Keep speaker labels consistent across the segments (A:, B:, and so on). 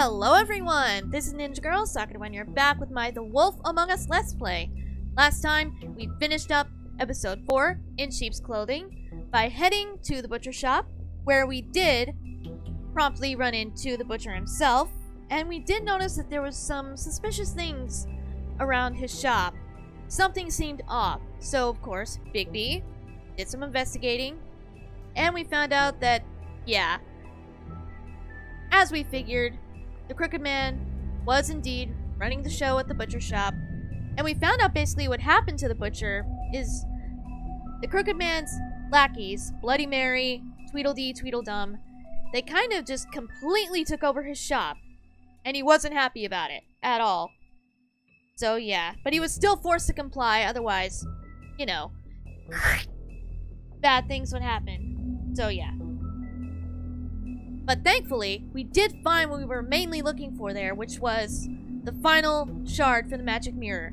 A: Hello everyone, this is Ninja Girl, Sakura, you're back with my The Wolf Among Us Let's Play. Last time, we finished up episode 4 in sheep's clothing by heading to the butcher shop, where we did promptly run into the butcher himself, and we did notice that there was some suspicious things around his shop. Something seemed off, so of course, Big B did some investigating, and we found out that, yeah, as we figured, the Crooked Man was indeed running the show at the butcher shop, and we found out basically what happened to the butcher is the Crooked Man's lackeys, Bloody Mary, Tweedledee, Tweedledum, they kind of just completely took over his shop, and he wasn't happy about it at all. So yeah, but he was still forced to comply, otherwise, you know, bad things would happen. So yeah. But thankfully, we did find what we were mainly looking for there, which was the final shard for the magic mirror.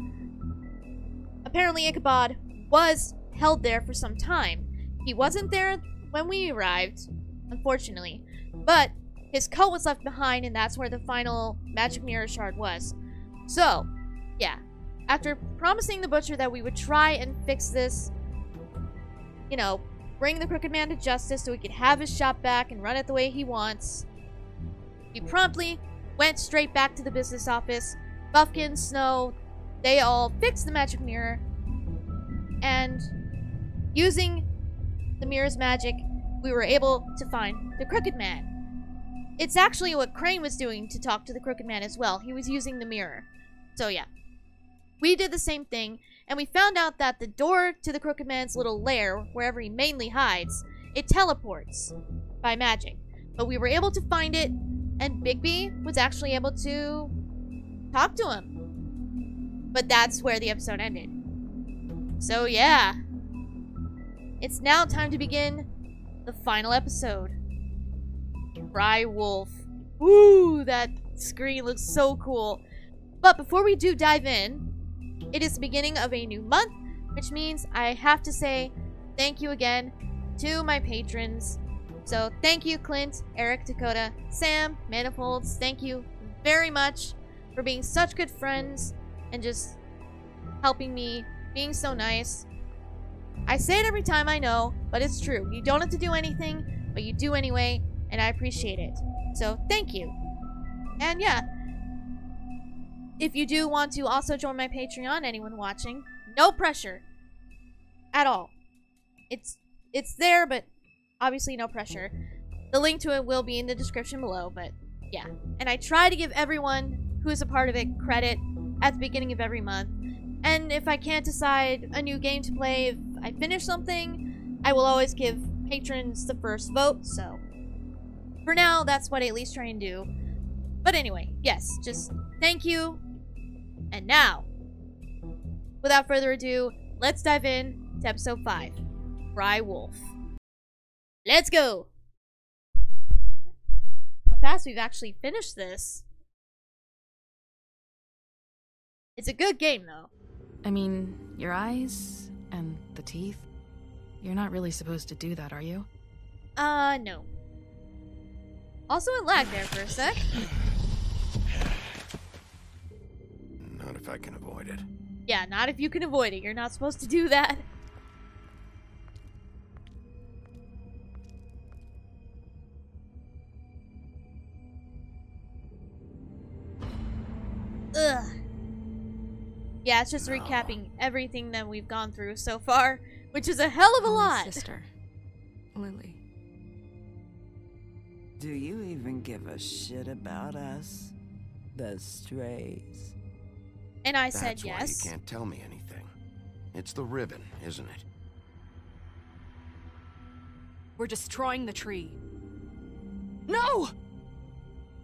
A: Apparently Ichabod was held there for some time. He wasn't there when we arrived, unfortunately, but his coat was left behind, and that's where the final magic mirror shard was. So, yeah, after promising the butcher that we would try and fix this, you know, bring the Crooked Man to justice so he could have his shop back and run it the way he wants, we promptly went straight back to the business office. Buffkin, Snow, they all fixed the magic mirror, and using the mirror's magic, we were able to find the Crooked Man. It's actually what Crane was doing to talk to the Crooked Man as well. He was using the mirror. So yeah, we did the same thing, and we found out that the door to the Crooked Man's little lair, wherever he mainly hides, it teleports by magic. But we were able to find it, and Bigby was actually able to talk to him. But that's where the episode ended. So yeah, it's now time to begin the final episode. Cry Wolf. Ooh, that screen looks so cool. But before we do dive in, it is the beginning of a new month, which means I have to say thank you again to my patrons. So thank you, Clint, Eric, Dakota, Sam, Manifolds. Thank you very much for being such good friends and just helping me, being so nice. I say it every time, I know, but it's true. You don't have to do anything, but you do anyway, and I appreciate it. So thank you. And yeah, if you do want to also join my Patreon, anyone watching, no pressure at all. It's there, but obviously no pressure. The link to it will be in the description below, but yeah. And I try to give everyone who is a part of it credit at the beginning of every month. And if I can't decide a new game to play, if I finish something, I will always give patrons the first vote, so for now, that's what I at least try and do. But anyway, yes, just thank you. And now, without further ado, let's dive in to episode 5, Cry Wolf. Let's go! How fast we've actually finished this. It's a good game, though.
B: I mean, your eyes and the teeth. You're not really supposed to do that, are you?
A: No. Also, it lagged there for a sec.
C: Not if I can avoid it.
A: Yeah, not if you can avoid it. You're not supposed to do that. Ugh. Yeah, it's just recapping everything that we've gone through so far, which is a hell of a lot.
B: Sister, Lily.
D: Do you even give a shit about us? The strays.
A: And I said yes.
C: That's why you can't tell me anything. It's the ribbon, isn't it?
E: We're destroying the tree. No!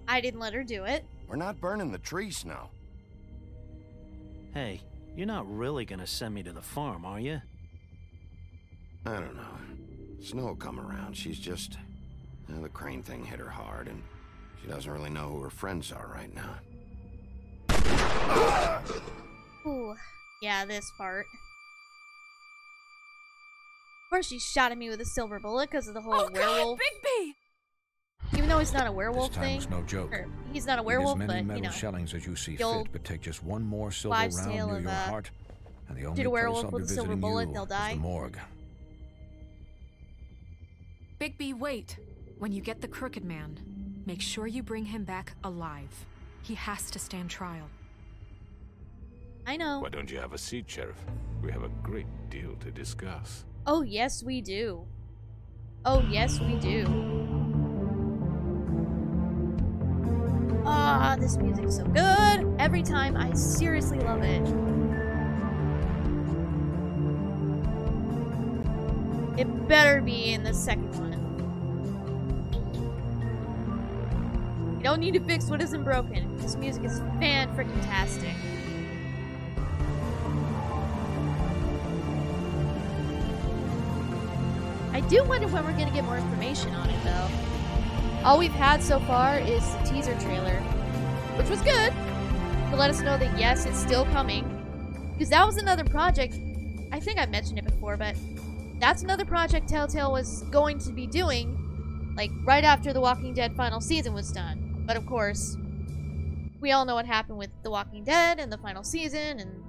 A: I didn't let her do it.
C: We're not burning the tree, Snow.
F: Hey, you're not really gonna send me to the farm, are you?
C: I don't know. Snow will come around. She's just... the Crane thing hit her hard, and she doesn't really know who her friends are right now.
A: Ooh, yeah, this part. Of course she shot at me with a silver bullet because of the whole werewolf.
E: God, Bigby!
A: Even though he's not a
G: This
A: werewolf
G: time
A: thing.
G: was no joke.
A: Or, he's not a werewolf,
G: Eat as
A: but,
G: many
A: you
G: metal
A: know.
G: shellings as you see
A: the old
G: fit, but take just one more silver
A: wives'
G: round
A: tale
G: near
A: of,
G: your heart, and the only
A: shoot a
G: place
A: werewolf
G: I'll be
A: with a silver
G: visiting
A: bullet,
G: you
A: they'll
G: is
A: die.
G: the morgue.
E: Bigby, wait. When you get the Crooked Man, make sure you bring him back alive. He has to stand trial.
A: I know.
H: Why don't you have a seat, Sheriff? We have a great deal to discuss.
A: Oh, yes, we do. Oh, yes, we do. Ah, this music's so good. Every time, I seriously love it. It better be in the second one. You don't need to fix what isn't broken. This music is fan-freaking-tastic. I do wonder when we're gonna get more information on it, though. All we've had so far is the teaser trailer, which was good, to let us know that yes, it's still coming. Because that was another project, I think I mentioned it before, but that's another project Telltale was going to be doing, like, right after The Walking Dead final season was done. But of course, we all know what happened with The Walking Dead and the final season, and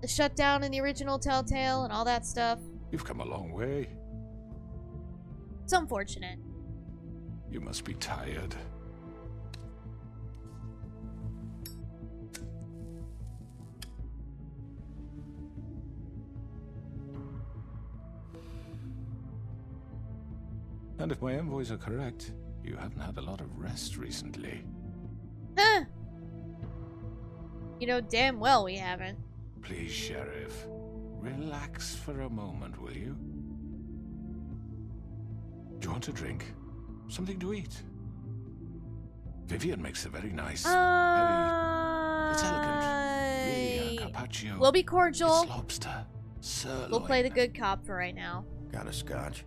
A: the shutdown in the original Telltale, and all that stuff.
H: You've come a long way.
A: It's unfortunate.
H: You must be tired. And if my envoys are correct, you haven't had a lot of rest recently.
A: Huh. You know damn well we haven't.
H: Please, Sheriff, relax for a moment, will you? Do you want a drink? Something to eat? Vivian makes a very nice, very elegant, really carpaccio.
A: We'll be cordial.
H: It's lobster, sirloin.
A: We'll play the good cop for right now.
C: Got a scotch?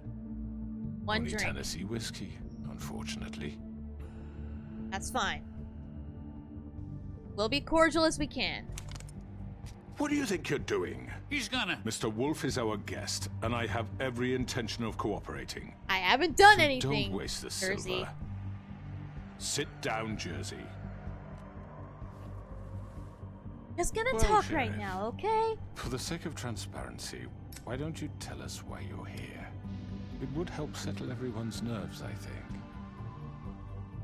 A: One
H: Only
A: drink.
H: Tennessee whiskey, unfortunately.
A: That's fine. We'll be cordial as we can.
H: What do you think you're doing?
I: He's gonna.
H: Mr. Wolf is our guest, and I have every intention of cooperating.
A: I haven't done
H: So
A: anything.
H: Don't waste the
A: Jersey.
H: silver. Sit down, Jersey.
A: Just gonna
H: Well,
A: talk
H: Sheriff,
A: right now, okay?
H: For the sake of transparency, why don't you tell us why you're here? It would help settle everyone's nerves, I think.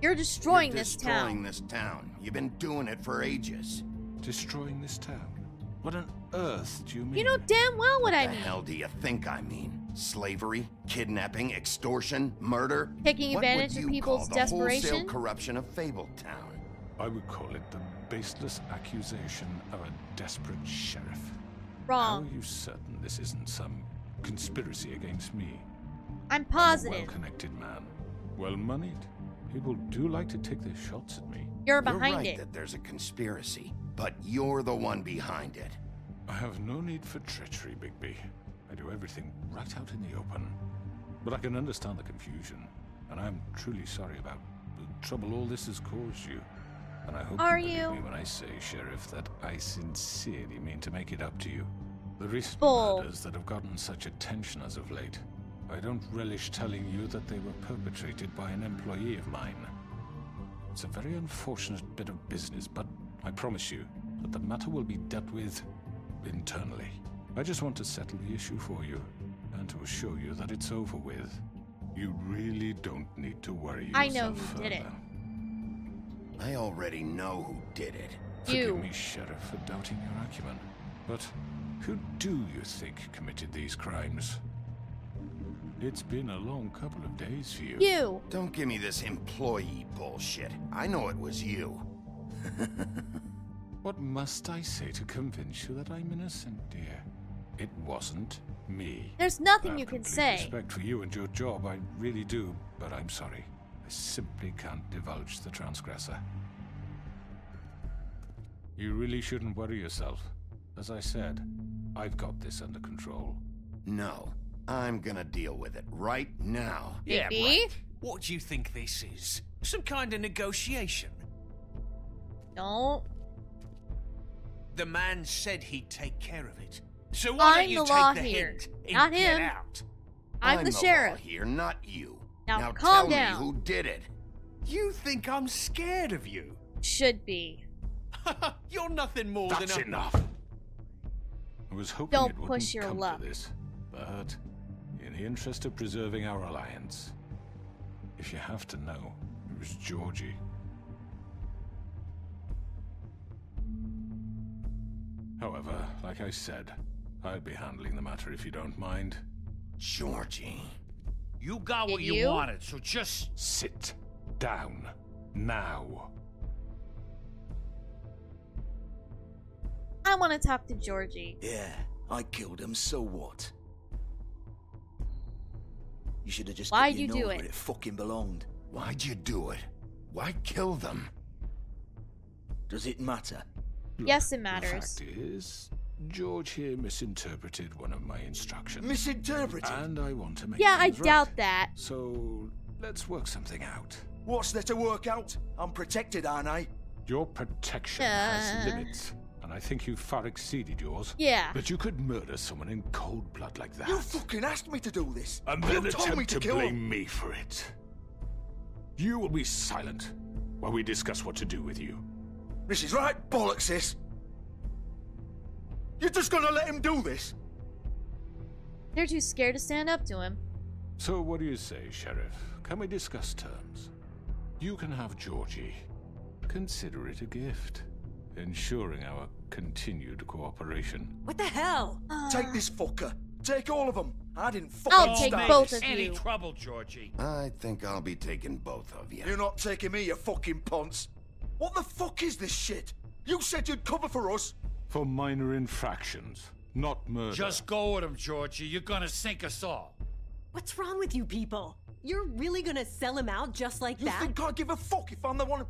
A: You're destroying
C: You're
A: this
C: destroying
A: town.
C: this town. You've been doing it for ages.
H: Destroying this town? What on earth do you mean?
A: You know damn well what I
C: The
A: mean.
C: hell do you think I mean? Slavery, kidnapping, extortion, murder?
A: Taking
C: What
A: advantage
C: would
A: of
C: you
A: people's
C: call the
A: desperation?
C: wholesale corruption of Fabletown?
H: I would call it the baseless accusation of a desperate sheriff. How
A: Wrong.
H: are you certain this isn't some conspiracy against me?
A: I'm
H: I'm a
A: positive.
H: well-connected man. Well-moneyed. People do like to take their shots at me.
A: You're
C: You're
A: behind
C: right
A: it.
C: that there's a conspiracy, but you're the one behind it.
H: I have no need for treachery, Bigby. I do everything right out in the open. But I can understand the confusion, and I'm truly sorry about the trouble all this has caused you. And I hope
A: Are
H: you believe
A: you?
H: me when I say, Sheriff, that I sincerely mean to make it up to you. The recent
A: Bull.
H: murders that have gotten such attention as of late, I don't relish telling you that they were perpetrated by an employee of mine. It's a very unfortunate bit of business, but I promise you that the matter will be dealt with internally. I just want to settle the issue for you, and to assure you that it's over with. You really don't need to worry yourself
A: I know who did it.
H: further.
C: I already know who did it.
A: You.
H: Forgive me, Sheriff, for doubting your acumen. But who do you think committed these crimes? It's been a long couple of days for you.
A: You.
C: Don't give me this employee bullshit. I know it was you.
H: What must I say to convince you that I'm innocent, dear? It wasn't me.
A: There's nothing
H: I
A: you
H: have
A: can
H: complete
A: say.
H: respect for you and your job, I really do, but I'm sorry. I simply can't divulge the transgressor. You really shouldn't worry yourself. As I said, I've got this under control.
C: No, I'm gonna deal with it right now.
I: Yeah,
A: Bigby?
I: right. What do you think this is? Some kind of negotiation?
A: Don't.
I: The man said he'd take care of it. So why
A: I'm
I: don't you
A: the
I: take
A: law
I: the
A: here,
I: hint and
A: not
I: get
A: him.
I: out?
A: I'm the
C: law
A: sheriff.
C: here, not you.
A: Now
C: tell
A: calm
C: me
A: down.
C: who did it.
I: You think I'm scared of you?
A: Should be.
I: You're nothing more than
H: That's
I: a...
H: enough. I was hoping
A: Don't
H: it wouldn't
A: push your
H: come
A: luck.
H: to this, but in the interest of preserving our alliance, if you have to know, it was Georgie. However, like I said, I'd be handling the matter if you don't mind.
C: Georgie.
I: You got what
A: Did
I: you
A: you?
I: wanted, so just...
H: Sit down. Now.
A: I want to talk to Georgie.
J: Yeah, I killed him, so what? You should have just
A: Why'd
J: put your
A: you do
J: nose
A: it?
J: where it fucking belonged.
C: Why'd you do it? Why kill them?
J: Does it matter?
H: Look,
A: Yes, it
H: The
A: matters.
H: fact is, George here misinterpreted one of my instructions.
J: Misinterpreted?
H: And I want to make
A: Yeah, I
H: things
A: doubt
H: right.
A: that.
H: So, let's work something out.
J: What's there to work out? I'm protected, aren't I?
H: Your protection has limits, and I think you've far exceeded yours.
A: Yeah.
H: But you could murder someone in cold blood like that.
J: You fucking asked me to do this.
H: and
J: you
H: then
J: told me
H: attempt
J: to
H: to
J: kill
H: blame
J: him.
H: me for it. You will be silent while we discuss what to do with you.
J: This is right bollocks, sis. You're just gonna let him do this?
A: They're too scared to stand up to him.
H: So what do you say, Sheriff? Can we discuss terms? You can have Georgie. Consider it a gift, ensuring our continued cooperation.
K: What the hell?
J: Take this fucker. Take all of them. I didn't
A: I'll
J: fucking
A: take
J: start
A: both
J: this.
A: of
I: Any
A: you.
I: trouble, Georgie?
C: I think I'll be taking both of you.
J: You're not taking me, you fucking ponce. What the fuck is this shit? You said you'd cover for us.
H: For minor infractions, not murder.
I: Just go with him, Georgie. You're gonna sink us all.
K: What's wrong with you people? You're really gonna sell him out just like
J: You
K: that?
J: think I give a fuck if I'm the one?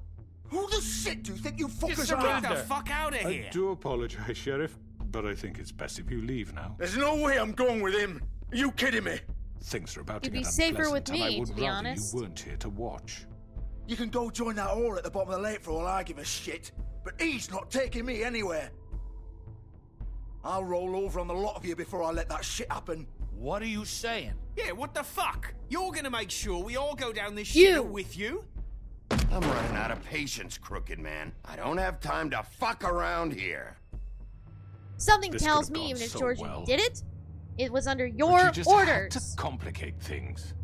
J: Who the shit do you think you fuckers
I: Get
J: are?
I: the fuck out of
H: I
I: here.
H: do apologize, Sheriff, but I think it's best if you leave now.
J: There's no way I'm going with him. Are you kidding me?
H: Things are about to
A: You'd be
H: get
A: safer
H: unpleasant,
A: with
H: and I
A: me,
H: would
A: to be
H: rather
A: honest.
H: you weren't here to watch.
J: You can go join that whore at the bottom of the lake for all I give a shit. But he's not taking me anywhere. I'll roll over on the lot of you before I let that shit happen.
I: What are you saying?
L: Yeah, what the fuck? You're gonna make sure we all go down this
A: You.
L: shit with you?
C: I'm running out of patience, crooked man. I don't have time to fuck around here.
A: Something
H: This
A: tells
H: could've
A: me
H: gone
A: even if
H: so
A: Georgie
H: well.
A: did it, it was under
H: But
A: your
H: you just had
A: orders.
H: to complicate things.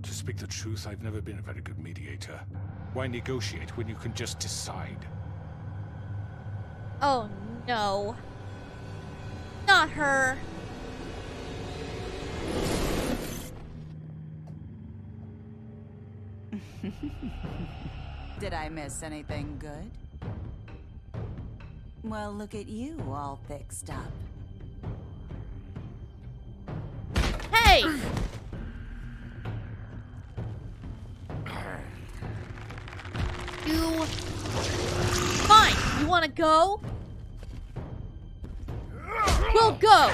H: To speak the truth, I've never been a very good mediator. Why negotiate when you can just decide?
A: Oh no. Not her.
M: Did I miss anything good? Well, look at you all fixed up.
A: Hey! You... Fine, you wanna go? We'll go!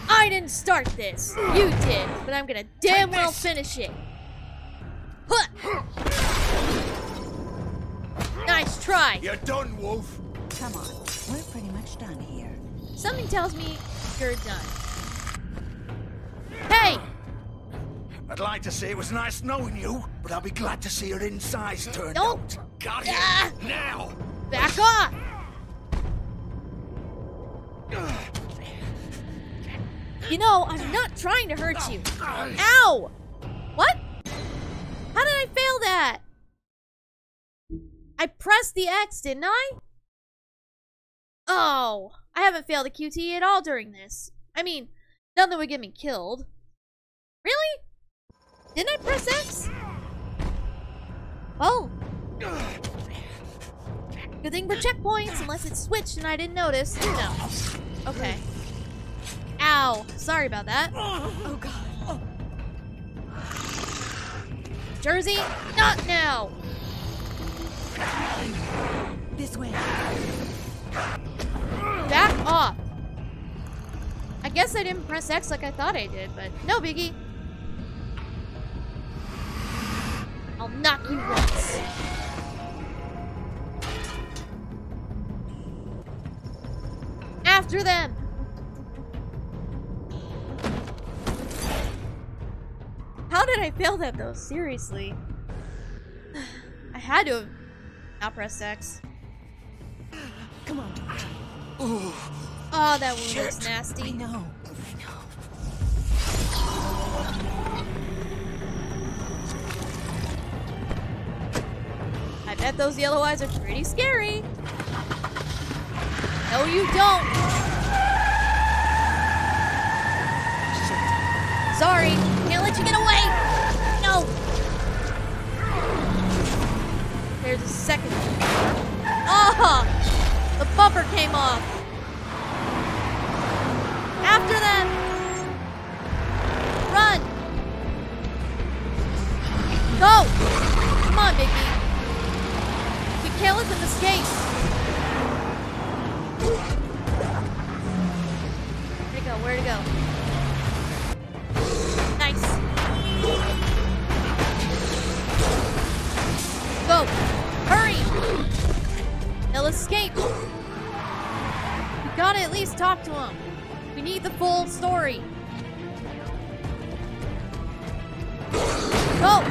A: I didn't start this. You did, but I'm gonna damn well finish it. Huh. Nice try.
J: You're done, Wolf.
M: Come on, we're pretty much done here.
A: Something tells me you're done. Hey!
J: I'd like to say it was nice knowing you, but I'll be glad to see your insides turned
A: Don't-
J: out. Got
A: Ah!
J: it. Now.
A: Back off! You know, I'm not trying to hurt you. Ow! What? How did I fail that? I pressed the X, didn't I? Oh, I haven't failed a QT at all during this. I mean, none that would get me killed. Really? Didn't I press X? Oh. Good thing for checkpoints, unless it's switched and I didn't notice. No. Okay. Ow. Sorry about that.
K: Oh god.
A: Jersey, not now.
K: This way.
A: Back off. I guess I didn't press X like I thought I did, but no biggie. I'll knock you once. After them. How did I fail that though? Seriously. I had to have not pressed X.
K: Come on.
A: Oh, that wound was nasty.
K: I know.
A: I bet those yellow eyes are pretty scary. No, you don't. Sorry, can't let you get away. No. There's a second. Oh, the bumper came off. After them. Run. Go. Come on, Biggie. We can't let them escape. Where'd it go? Where'd it go? Nice. Go. Hurry. They'll escape. We gotta at least talk to them. We need the full story. Go.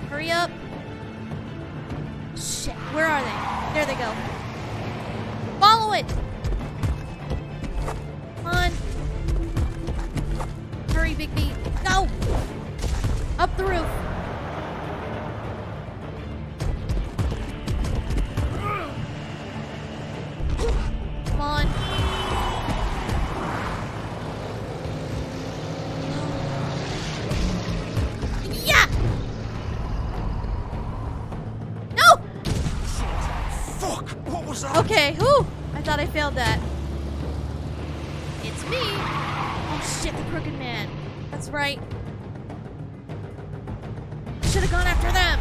A: Hurry up. Shit, where are they? There they go. Follow it! Come on. Hurry, Big B. Go! Up the roof. Come on. Yeah! No!
J: Fuck! What was that?
A: Okay, whew! I thought I failed that. It's me! Oh shit, the Crooked Man. That's right. Should have gone after them.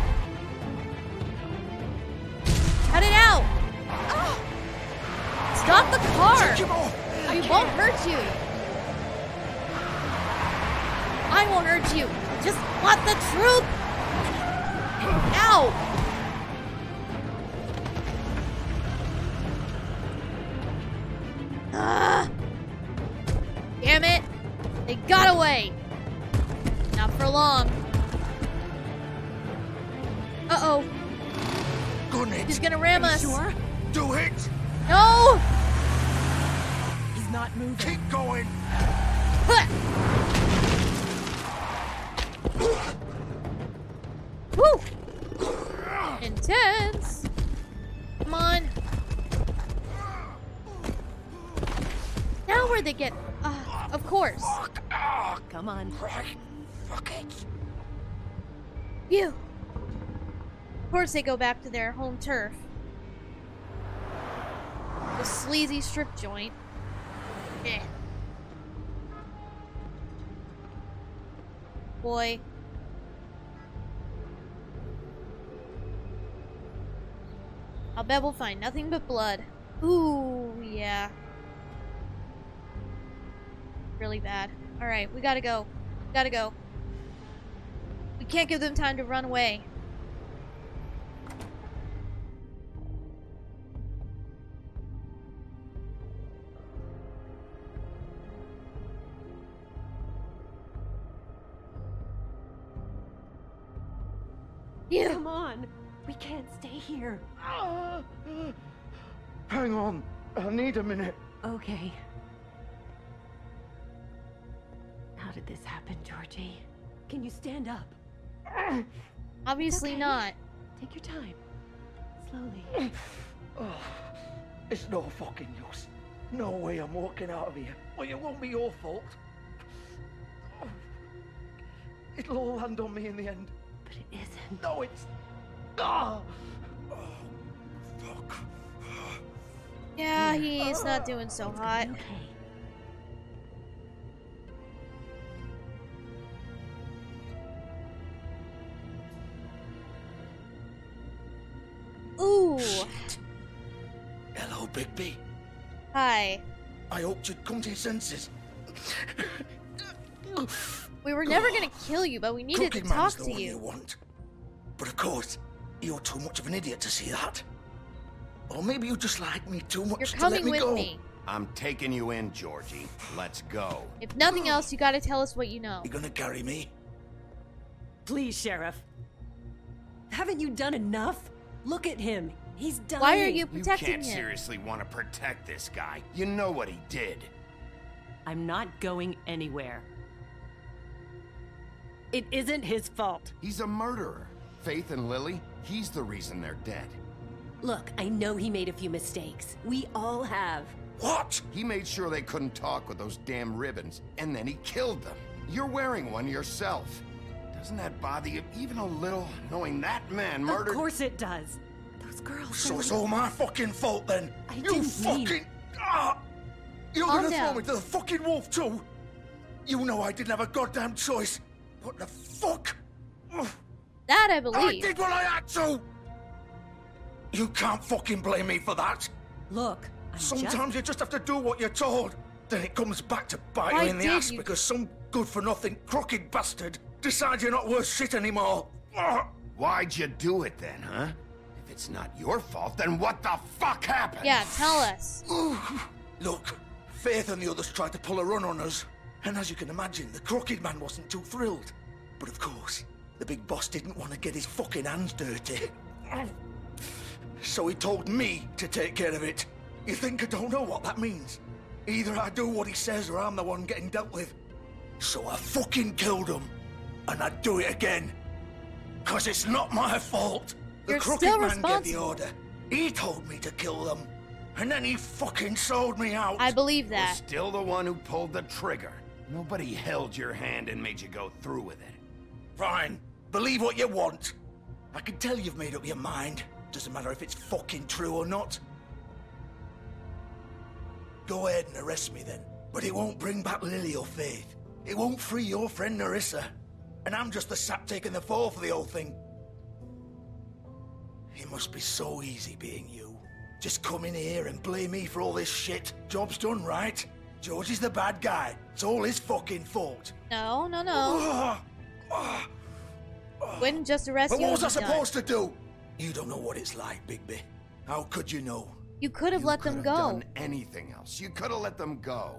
A: Cut it out! Oh. Stop the car! We won't hurt you. I won't hurt you. Just want the truth. Ow! Damn it! They got away! Not for long. Uh-oh. He's gonna ram us.
K: Sure?
J: Do it!
A: No!
K: He's not moving.
J: Keep going!
A: Woo! Intense! Come on. Now where'd they get... of course.
K: Come on.
J: Fuck it.
A: Phew. Of course they go back to their home turf. The sleazy strip joint. Eh. Boy. I'll bet we'll find nothing but blood. Ooh, yeah. Really bad. Alright, we gotta go. Gotta go. We can't give them time to run away. You.
K: Come on. We can't stay here.
J: Hang on. I need a minute.
K: Okay. How did this happen, Georgie? Can you stand up?
A: Obviously
K: Okay.
A: not.
K: Take your time. Slowly.
J: It's no fucking use. No way I'm walking out of here. Well, it won't be your fault. It'll all land on me in the end.
K: But it isn't.
J: No, it's... Oh, fuck.
A: Yeah, he's not doing so hot.
K: Okay.
A: Ooh.
J: Shit. Hello, Bigby.
A: Hi.
J: I hoped you'd come to your senses.
A: We were never gonna kill you, but we needed to
J: Crooked
A: talk
J: Man's
A: to
J: the one
A: you.
J: want. But of course, you're too much of an idiot to see that. Or maybe you just like me too much
A: You're
J: to let
A: coming
J: me
A: with
J: go.
A: me.
C: I'm taking you in, Georgie. Let's go.
A: If nothing else, you gotta tell us what you know.
J: You gonna carry me?
K: Please, Sheriff. Haven't you done enough? Look at him. He's dying.
A: Why are you protecting
C: You can't
A: him?
C: seriously want to protect this guy. You know what he did.
K: I'm not going anywhere. It isn't his fault.
C: He's a murderer. Faith and Lily, he's the reason they're dead.
K: Look, I know he made a few mistakes. We all have.
C: What? He made sure they couldn't talk with those damn ribbons, and then he killed them. You're wearing one yourself. Doesn't that bother you even a little, knowing that man murdered...
K: Of course it does. Those girls...
J: So it's all my fucking fault then? You
K: didn't
J: fucking...
K: mean-
J: You're
A: Calm
J: gonna
A: down.
J: throw me to the fucking wolf too? You know I didn't have a goddamn choice. What the fuck?
A: That I
J: I
A: believe.
J: did what I had to! You can't fucking blame me for that.
K: Look, I'm
J: Sometimes you just have to do what you're told. Then it comes back to bite
A: Why
J: you in the
A: did
J: ass
A: you-
J: because some good-for-nothing crooked bastard decides you're not worth shit anymore.
C: Why'd you do it then, huh? If it's not your fault, then what the fuck happened?
A: Yeah, tell us.
J: Look, Faith and the others tried to pull a run on us. And as you can imagine, the crooked man wasn't too thrilled. But of course, the big boss didn't want to get his fucking hands dirty. So he told me to take care of it. You think I don't know what that means? Either I do what he says or I'm the one getting dealt with. So I fucking killed him. And I'd do it again. 'Cause it's not my fault. The
A: You're
J: crooked
A: still
J: man gave the
A: responsible.
J: order. He told me to kill them. And then he fucking sold me out.
A: I believe
C: You're
A: that.
C: still the one who pulled the trigger. Nobody held your hand and made you go through with it.
J: Fine. Believe what you want. I can tell you've made up your mind. Doesn't matter if it's fucking true or not. Go ahead and arrest me then. But it won't bring back Lily or Faith. It won't free your friend Narissa. And I'm just the sap taking the fall for the whole thing. It must be so easy being you. Just come in here and blame me for all this shit. Job's done, right? George is the bad guy. It's all his fucking fault.
A: No, no, no. Wouldn't just arrest
J: But
A: you.
J: what was I
A: and be done.
J: supposed to do? You don't know what it's like, Bigby. How could you know?
A: You could have let them
C: Could've
A: go.
C: done anything else. You could have let them go.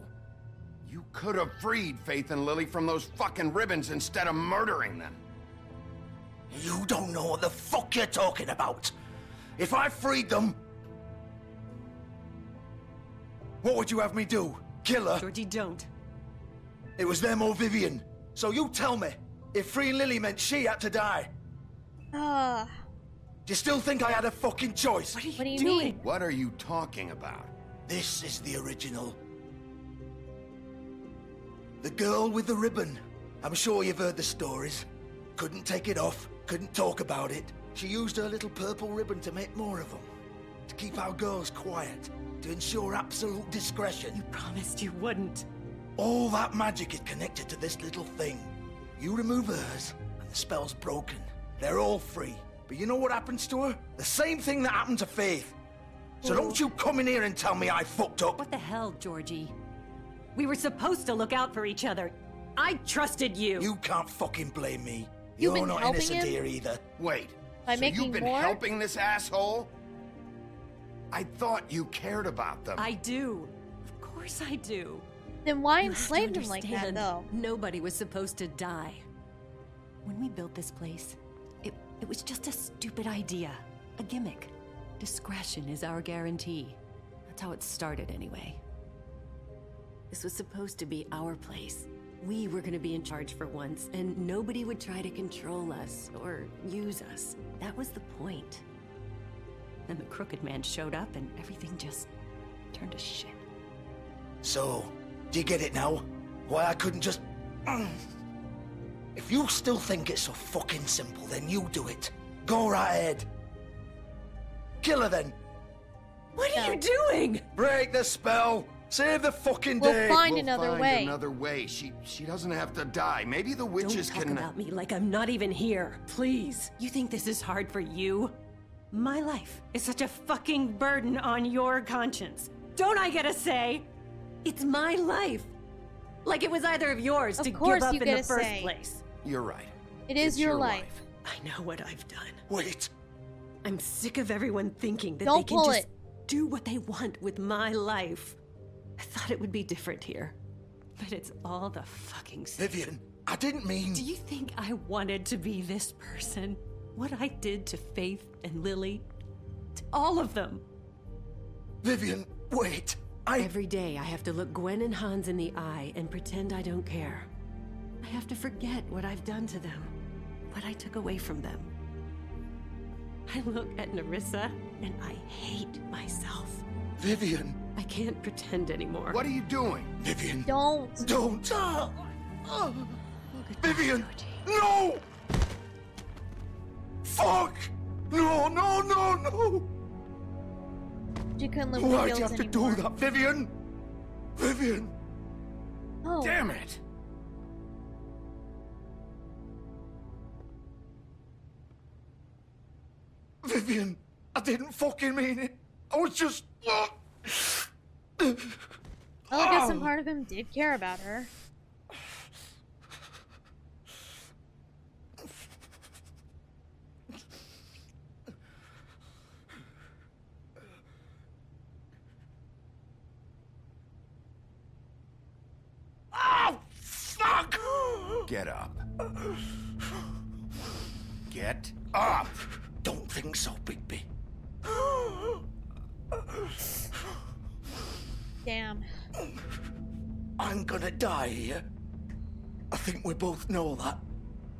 C: You could have freed Faith and Lily from those fucking ribbons instead of murdering them.
J: You don't know what the fuck you're talking about. If I freed them... What would you have me do? Kill her?
K: Georgie, don't.
J: It was them or Vivian. So you tell me, if freeing Lily meant she had to die,
A: Ah,
J: do you still think I had a fucking choice?
K: What are you,
A: what do you
K: doing?
A: mean?
C: What are you talking about?
J: This is the original. The girl with the ribbon. I'm sure you've heard the stories. Couldn't take it off, couldn't talk about it. She used her little purple ribbon to make more of them. To keep our girls quiet. To ensure absolute discretion.
K: You promised you wouldn't.
J: All that magic is connected to this little thing. You remove hers, and the spell's broken. They're all free. But you know what happens to her? The same thing that happened to Faith. So don't you come in here and tell me I fucked up.
K: What the hell, Georgie? We were supposed to look out for each other. I trusted you.
J: You can't fucking blame me.
A: You've
J: You're
A: been
J: not
A: helping
J: innocent
A: him?
J: here either.
C: Wait,
A: By
C: so
A: making
C: you've been
A: more?
C: helping this asshole? I thought you cared about them.
K: I do. Of course I do.
A: Then why
K: You have to
A: enslave them like that,
K: understand,
A: though?
K: Nobody was supposed to die. When we built this place, it was just a stupid idea. A gimmick. Discretion is our guarantee. That's how it started anyway. This was supposed to be our place. We were gonna be in charge for once, and nobody would try to control us or use us. That was the point. Then the crooked man showed up and everything just turned to shit.
J: So, do you get it now? Why I couldn't just... If you still think it's so fucking simple, then you do it. Go right ahead. Kill her then.
K: What are you doing?
J: Break the spell. Save the fucking
A: We'll
J: day.
A: find
C: We'll
A: another
C: find
A: way.
C: another way. She doesn't have to die. Maybe the witches
K: Don't talk
C: can...
K: about me like I'm not even here, please. You think this is hard for you? My life is such a fucking burden on your conscience. Don't I get a say? It's my life. Like it was either of yours
A: Of
K: to give
A: course
K: up
A: you
K: in
A: get
K: the
A: a
K: first
A: say.
K: place.
C: You're right.
A: It is
C: It's
A: your life.
K: I know what I've done.
J: Wait.
K: I'm sick of everyone thinking that
A: Don't
K: they can
A: pull
K: just
A: it.
K: do what they want with my life. I thought it would be different here. But it's all the fucking same.
J: Vivian, I didn't mean...
K: Do you think I wanted to be this person? What I did to Faith and Lily? To all of them.
J: Vivian, wait.
K: Every day I have to look Gwen and Hans in the eye and pretend I don't care. I have to forget what I've done to them. What I took away from them. I look at Nerissa and I hate myself.
J: Vivian.
K: I can't pretend anymore.
C: What are you doing?
J: Vivian.
A: Don't.
J: Vivian, no! Fuck! No!
A: She couldn't live with the
J: Why'd
A: guilt
J: you have to
A: anymore.
J: do that, Vivian? Vivian!
A: Oh.
C: Damn it!
J: Vivian, I didn't fucking mean it. I was just...
A: Well, I guess some part of him did care about her.
J: Oh, fuck!
C: Get up. Get up!
J: Don't think so, Bigby.
A: Damn.
J: I'm gonna die here. I think we both know that.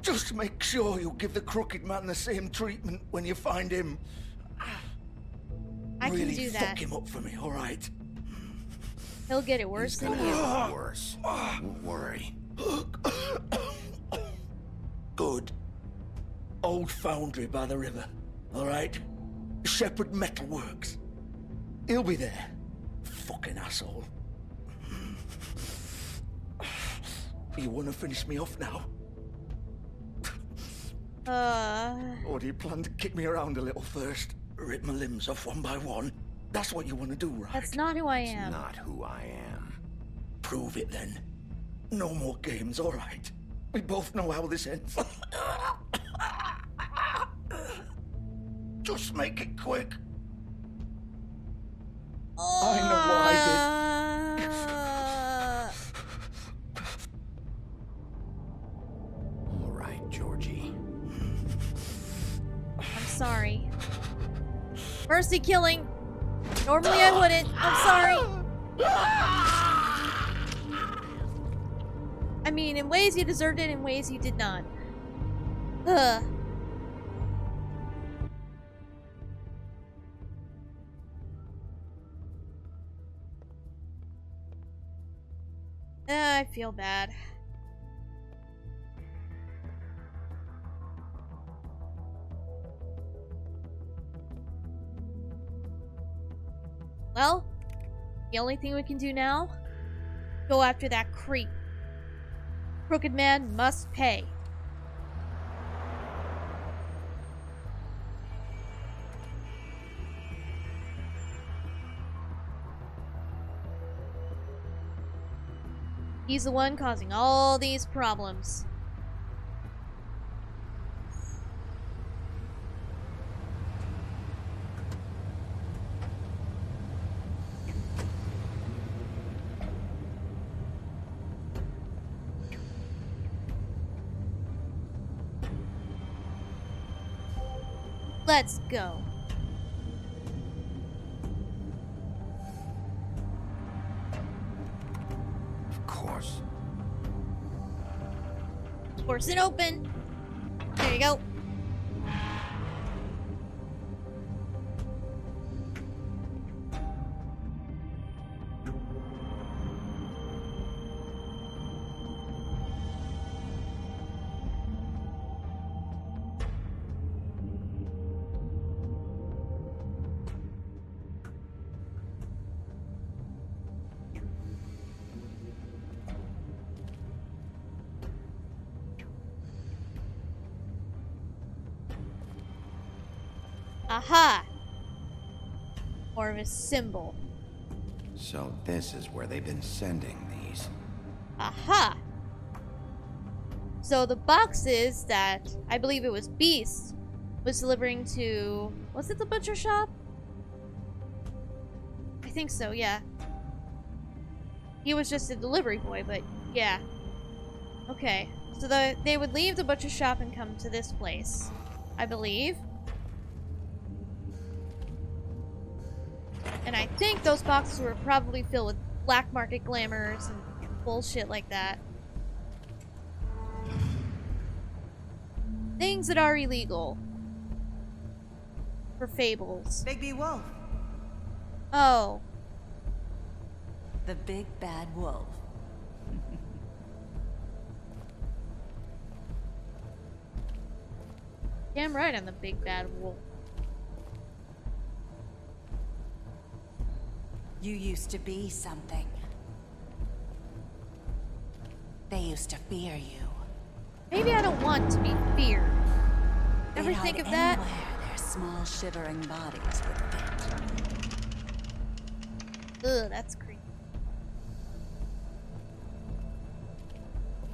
J: Just make sure you give the crooked man the same treatment when you find him.
A: I
J: really
A: can do
J: fuck
A: that.
J: him up for me, all right?
A: He'll get it worse
C: It's
A: than
C: gonna
A: you.
C: get worse. Don't worry.
J: Good. Old foundry by the river, all right? Shepherd Metalworks. He'll be there. Fucking asshole. You want to finish me off now? Or do you plan to kick me around a little first? Rip my limbs off one by one? That's what you want to do, right?
A: That's not who I am.
C: Not who I am.
J: Prove it then. No more games, all right? We both know how this ends. Just make it quick. I know what I did.
C: All right, Georgie.
A: I'm sorry. Mercy killing. Normally I wouldn't. I'm sorry. I mean, in ways you deserved it, in ways you did not. Ugh. I feel bad. Well, the only thing we can do now, go after that creep. Crooked man must pay. He's the one causing all these problems. Let's go.
C: Of course.
A: Force it open. There you go. Aha! More of a symbol.
C: So this is where they've been sending these.
A: Aha! So the boxes that I believe it was Beast was delivering to... Was it the butcher shop? I think so, yeah. he was just a delivery boy, but yeah. Okay. So they would leave the butcher shop and come to this place, I believe. And I think those boxes were probably filled with black market glamours and bullshit like that. Things that are illegal. For fables.
M: Bigby Wolf.
A: Oh.
M: The big bad wolf.
A: Damn right I'm the big bad wolf.
M: You used to be something. They used to fear you.
A: Maybe I don't want to be feared. Ever think of that?
M: Their small shivering bodies would fit.
A: Ugh, that's creepy.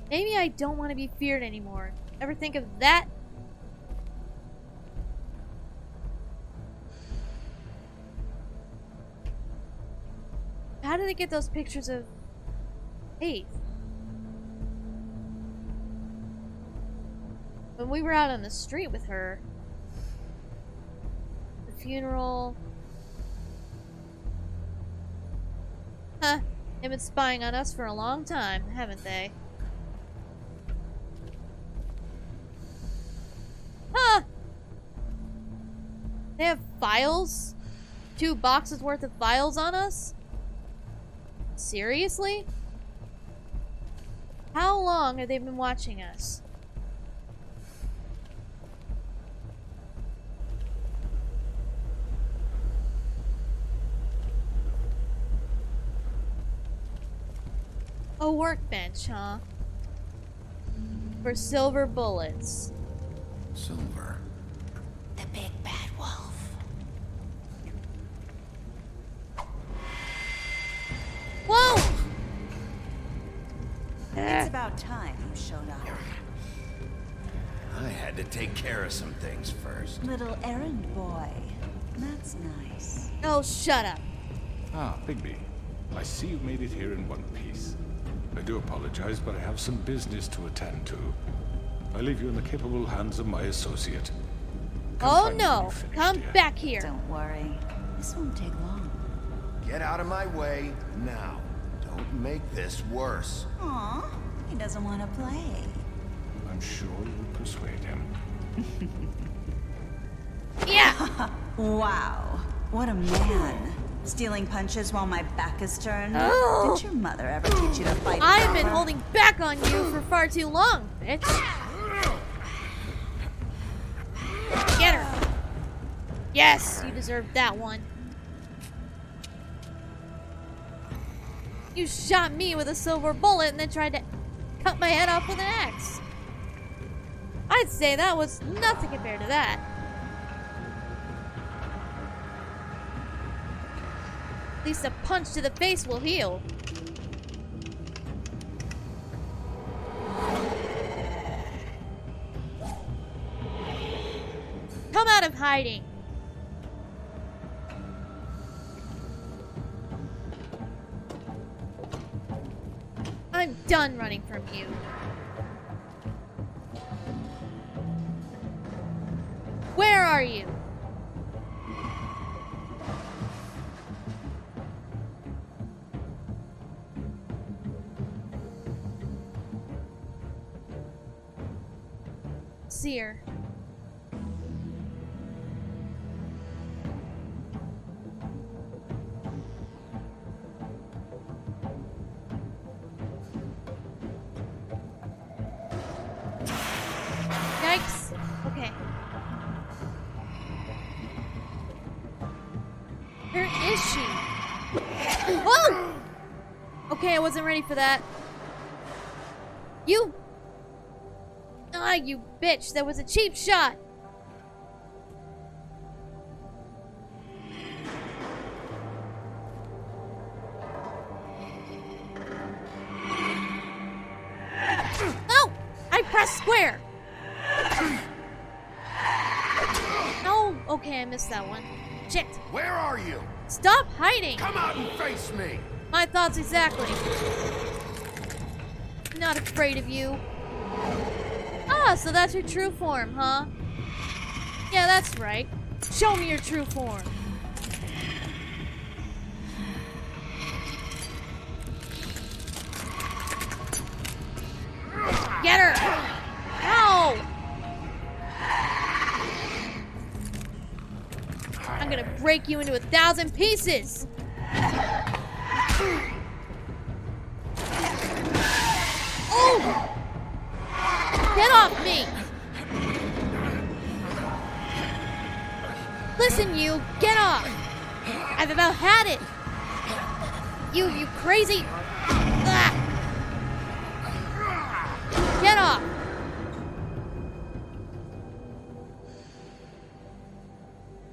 A: Maybe I don't want to be feared anymore. Ever think of that? How did they get those pictures of Faith? When we were out on the street with her. The funeral. Huh. They've been spying on us for a long time, haven't they? Huh! They have files? 2 boxes worth of files on us? Seriously? How long have they been watching us? A workbench, huh? For silver bullets.
C: Silver.
M: The big bad wolf.
A: Whoa!
M: It's about time you showed up.
C: I had to take care of some things first.
M: Little errand boy. That's nice.
A: Oh, shut up.
H: Ah, Bigby. I see you made it here in one piece. I do apologize, but I have some business to attend to. I leave you in the capable hands of my associate.
A: Oh no! Come back here.
M: Don't worry. This won't take long.
C: Get out of my way now. Don't make this worse.
M: Aw, he doesn't want to play.
H: I'm sure you'll persuade him.
A: Yeah!
M: Wow. What a man. Stealing punches while my back is turned?
A: Oh.
M: Did your mother ever teach you to fight
A: I've been
M: proper?
A: holding back on you for far too long, bitch. Get her. Yes, you deserved that one. You shot me with a silver bullet and then tried to cut my head off with an axe. I'd say that was nothing compared to that. At least a punch to the face will heal. Come out of hiding. I'm done running from you. Where are you? Seer. Yikes. Okay. Where is she? Whoa! Okay, I wasn't ready for that. You... Ah, you bitch. That was a cheap shot. No! I pressed square. No. Okay, I missed that one. Shit.
C: Where are you?
A: Stop hiding.
C: Come out and face me.
A: My thoughts exactly. Not afraid of you. Ah, so that's your true form, huh? Yeah, that's right. Show me your true form. Get her! Ow! I'm gonna break you into 1,000 pieces! Oh! Get off me! Listen, you! Get off! I've about had it! You crazy... Ah! Get off!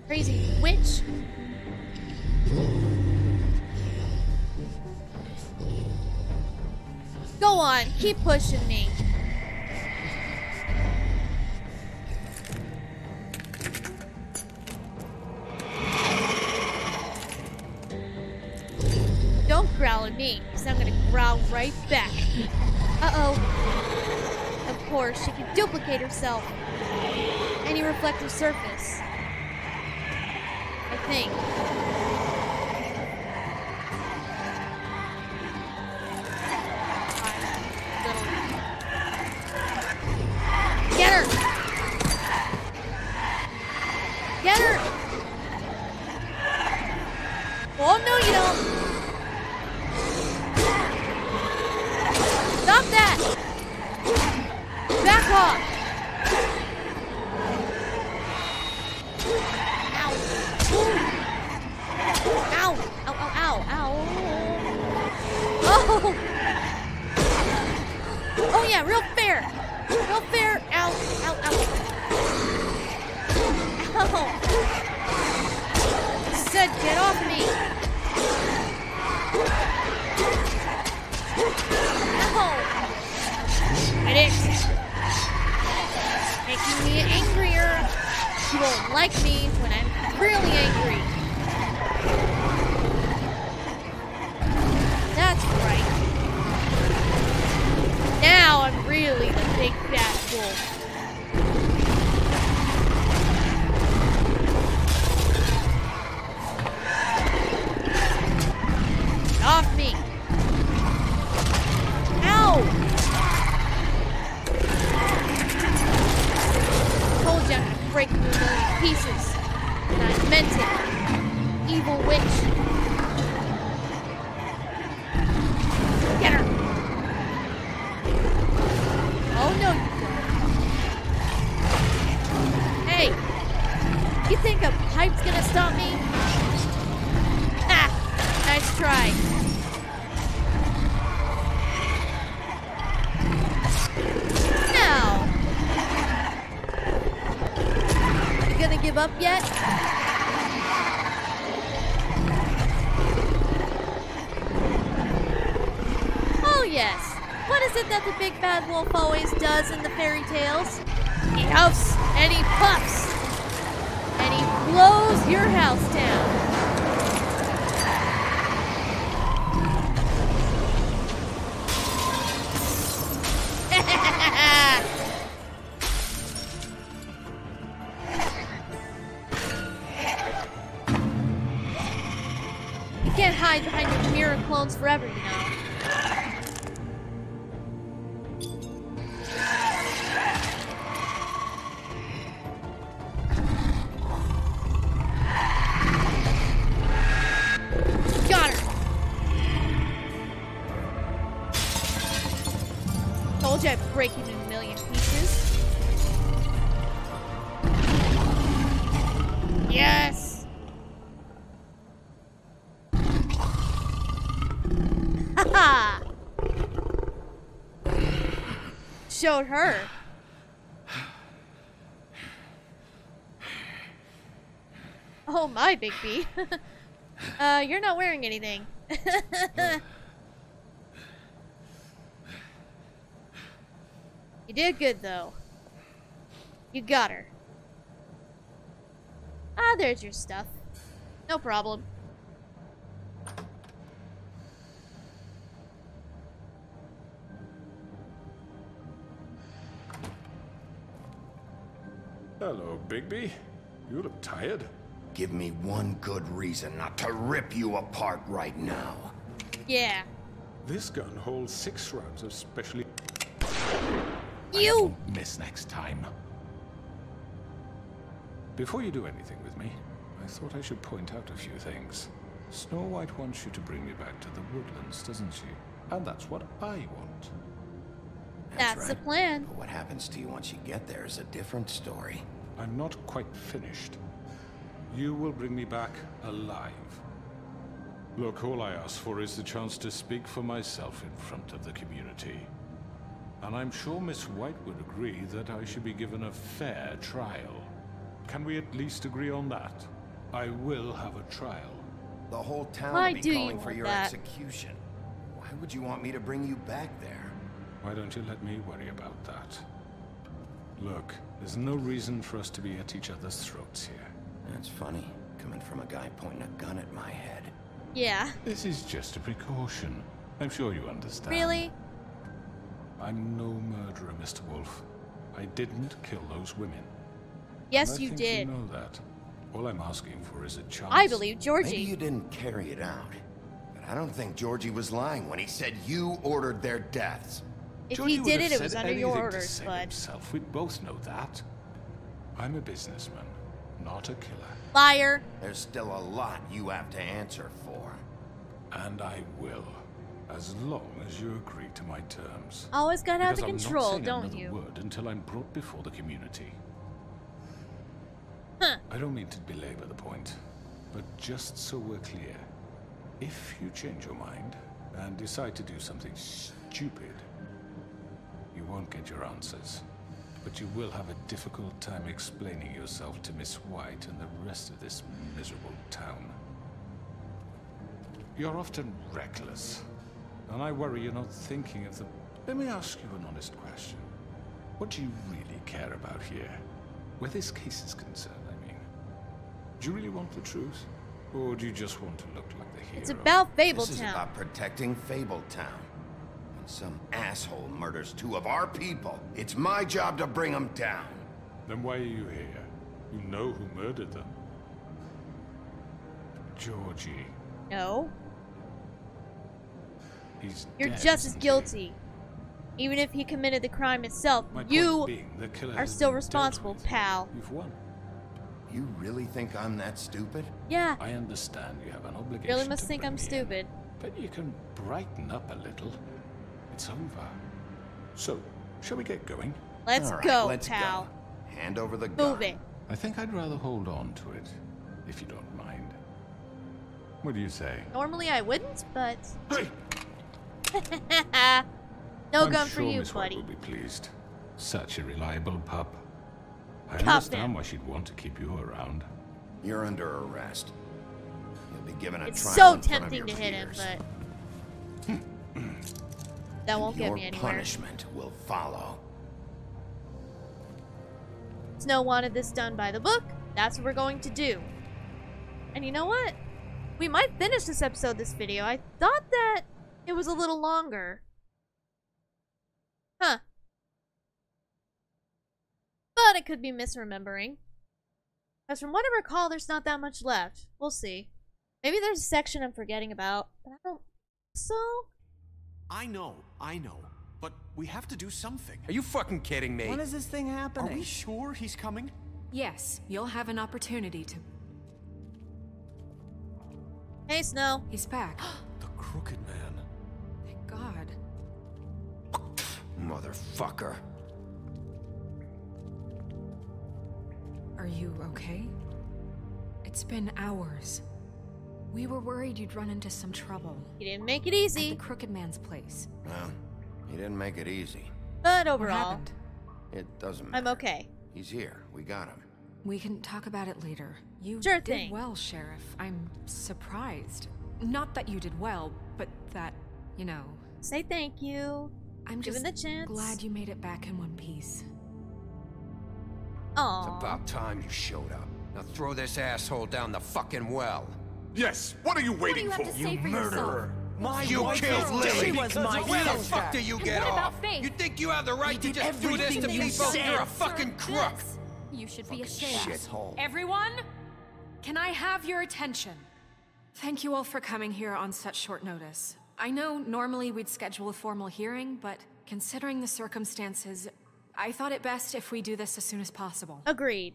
A: Crazy witch. Go on, keep pushing me. Don't growl at me, because I'm gonna growl right back. Uh-oh. Of course, she can duplicate herself. Any reflective surface. I think. Get her! Get her! Oh, no, you don't! Stop that! Back off! Ow! Ow! Ow, ow, ow, ow! Oh! Oh yeah, real fair! Real fair! Ow! Ow, ow! Ow! Said get off me! Ow! It is! Making me angrier! You won't like me when I'm really angry. That's right. Now I'm really the big bad wolf. Get off me! Ow! Told you I'm gonna break you in a million pieces. And I meant it. Evil witch. Get her! Oh no you don't. Hey! You think a pipe's gonna stop me? Ha! Nice try. Now! You gonna give up yet? Oh yes. What is it that the big bad wolf always does in the fairy tales? He huffs and he puffs and he blows your house down. You can't hide behind your mirror clones forever, you know. Got her! Told you I'd break you in a million pieces. Yes! Haha! Showed her. Oh my, Big B. You're not wearing anything. You did good, though. You got her. Ah, there's your stuff. No problem.
H: Hello, Bigby. You look tired.
C: Give me one good reason not to rip you apart right now.
A: Yeah.
H: This gun holds 6 rounds of specially...
A: You!
H: I won't miss next time. Before you do anything with me, I thought I should point out a few things. Snow White wants you to bring me back to the woodlands, doesn't she? And that's what I want.
A: That's the plan.
C: But what happens to you once you get there is a different story.
H: I'm not quite finished. You will bring me back alive. Look, all I ask for is the chance to speak for myself in front of the community. And I'm sure Miss White would agree that I should be given a fair trial. Can we at least agree on that? I will have a trial.
C: The whole town
A: Why
C: will
A: do
C: be
A: you
C: calling for
A: want
C: your
A: that?
C: execution. Why would you want me to bring you back there?
H: Why don't you let me worry about that? Look, there's no reason for us to be at each other's throats here.
C: That's funny, coming from a guy pointing a gun at my head.
A: Yeah.
H: This is just a precaution. I'm sure you understand.
A: Really?
H: I'm no murderer, Mr. Wolf. I didn't kill those women.
A: Yes,
H: And I
A: you
H: think
A: did.
H: You know that. All I'm asking for is a chance.
A: I believe Georgie.
C: Maybe you didn't carry it out, but I don't think Georgie was lying when he said you ordered their deaths.
A: If
H: Georgie
A: he
H: would
A: did
H: have
A: it, it
H: said
A: was under your
H: anything to
A: orders,
H: save
A: bud.
H: himself. We both know that. I'm a businessman, not a killer.
A: Liar.
C: There's still a lot you have to answer for.
H: And I will, as long as you agree to my terms.
A: Always got out of
H: Because
A: control,
H: I'm not
A: don't
H: saying
A: you?
H: another word until I'm brought before the community.
A: Huh.
H: I don't mean to belabor the point, but just so we're clear, if you change your mind and decide to do something stupid, you won't get your answers. But you will have a difficult time explaining yourself to Miss White and the rest of this miserable town. You're often reckless, and I worry you're not thinking of the... Let me ask you an honest question. What do you really care about here? Where this case is concerned, I mean. Do you really want the truth? Or do you just want to look like the hero?
A: It's about
C: This is
A: Fabletown.
C: about protecting Fabletown. When some asshole murders 2 of our people, it's my job to bring them down.
H: Then why are you here? You know who murdered them. Georgie.
A: No.
H: He's
A: You're
H: dead,
A: just as
H: isn't he?
A: guilty. Even if he committed the crime itself,
H: My point
A: you
H: being, the killer
A: are
H: has
A: still
H: been dealt
A: responsible,
H: with.
A: pal.
H: You've won.
C: You really think I'm that stupid?
A: Yeah.
H: I understand you have an obligation
A: Really must
H: to
A: think
H: bring
A: I'm
H: me in,
A: stupid.
H: but you can brighten up a little. It's over. So, shall we get going?
A: Let's
C: All right,
A: go,
C: let's
A: pal.
C: Go. Hand over the gun.
A: Move it.
H: I think I'd rather hold on to it, if you don't mind. What do you say?
A: Normally I wouldn't, but...
H: Hey!
A: No
H: I'm
A: gun
H: sure
A: for you,
H: Miss White
A: buddy.
H: will be pleased. Such a reliable pup. I
A: Cuff
H: understand
A: him.
H: why she'd want to keep you around.
C: You're under arrest. You'll be given a
A: It's
C: trial
A: so
C: in front of
A: tempting
C: your
A: to hit him,
C: peers.
A: but... that won't get
C: Your
A: me anywhere.
C: punishment will follow.
A: Snow wanted this done by the book. That's what we're going to do. And you know what? We might finish this episode, this video. I thought that it was a little longer. Huh. But I could be misremembering. Because from what I recall, there's not that much left. We'll see. Maybe there's a section I'm forgetting about, but I don't... So?
L: I know. But we have to do something. Are you fucking kidding me?
D: When is this thing happening?
L: Are we sure he's coming?
E: Yes, you'll have an opportunity to...
A: Hey, Snow.
E: He's back.
H: The Crooked Man.
E: Thank God.
C: Motherfucker.
E: Are you okay? It's been hours. We were worried you'd run into some trouble.
A: You didn't make it easy.
E: At the Crooked Man's place.
C: Well, he didn't make it easy.
A: But
E: What
A: overall,
E: happened?
C: It doesn't matter.
A: I'm okay.
C: He's here. We got him.
E: We can talk about it later. You
A: Sure
E: did
A: thing.
E: well, Sheriff. I'm surprised. Not that you did well, but that, you know...
A: Say thank you.
E: I'm
A: Given
E: just
A: the chance.
E: glad you made it back in one piece.
A: Aww.
I: It's about time you showed up. Now throw this asshole down the fucking well.
C: Yes. What are you waiting
K: What do you have to say for yourself?
I: You killed Lily.
J: She was my
I: Where the
J: sister.
I: fuck do you
K: And
I: get
K: what about
I: off?
K: Faith?
I: You think you have the right to
J: did
I: just do this
J: everything
I: to
J: that you
I: people?
J: said.
I: You're a fucking crook.
E: You should be
C: Fucking
E: ashamed.
C: shithole.
E: Everyone, can I have your attention? Thank you all for coming here on such short notice. I know normally we'd schedule a formal hearing, but considering the circumstances, I thought it best if we do this as soon as possible.
A: Agreed.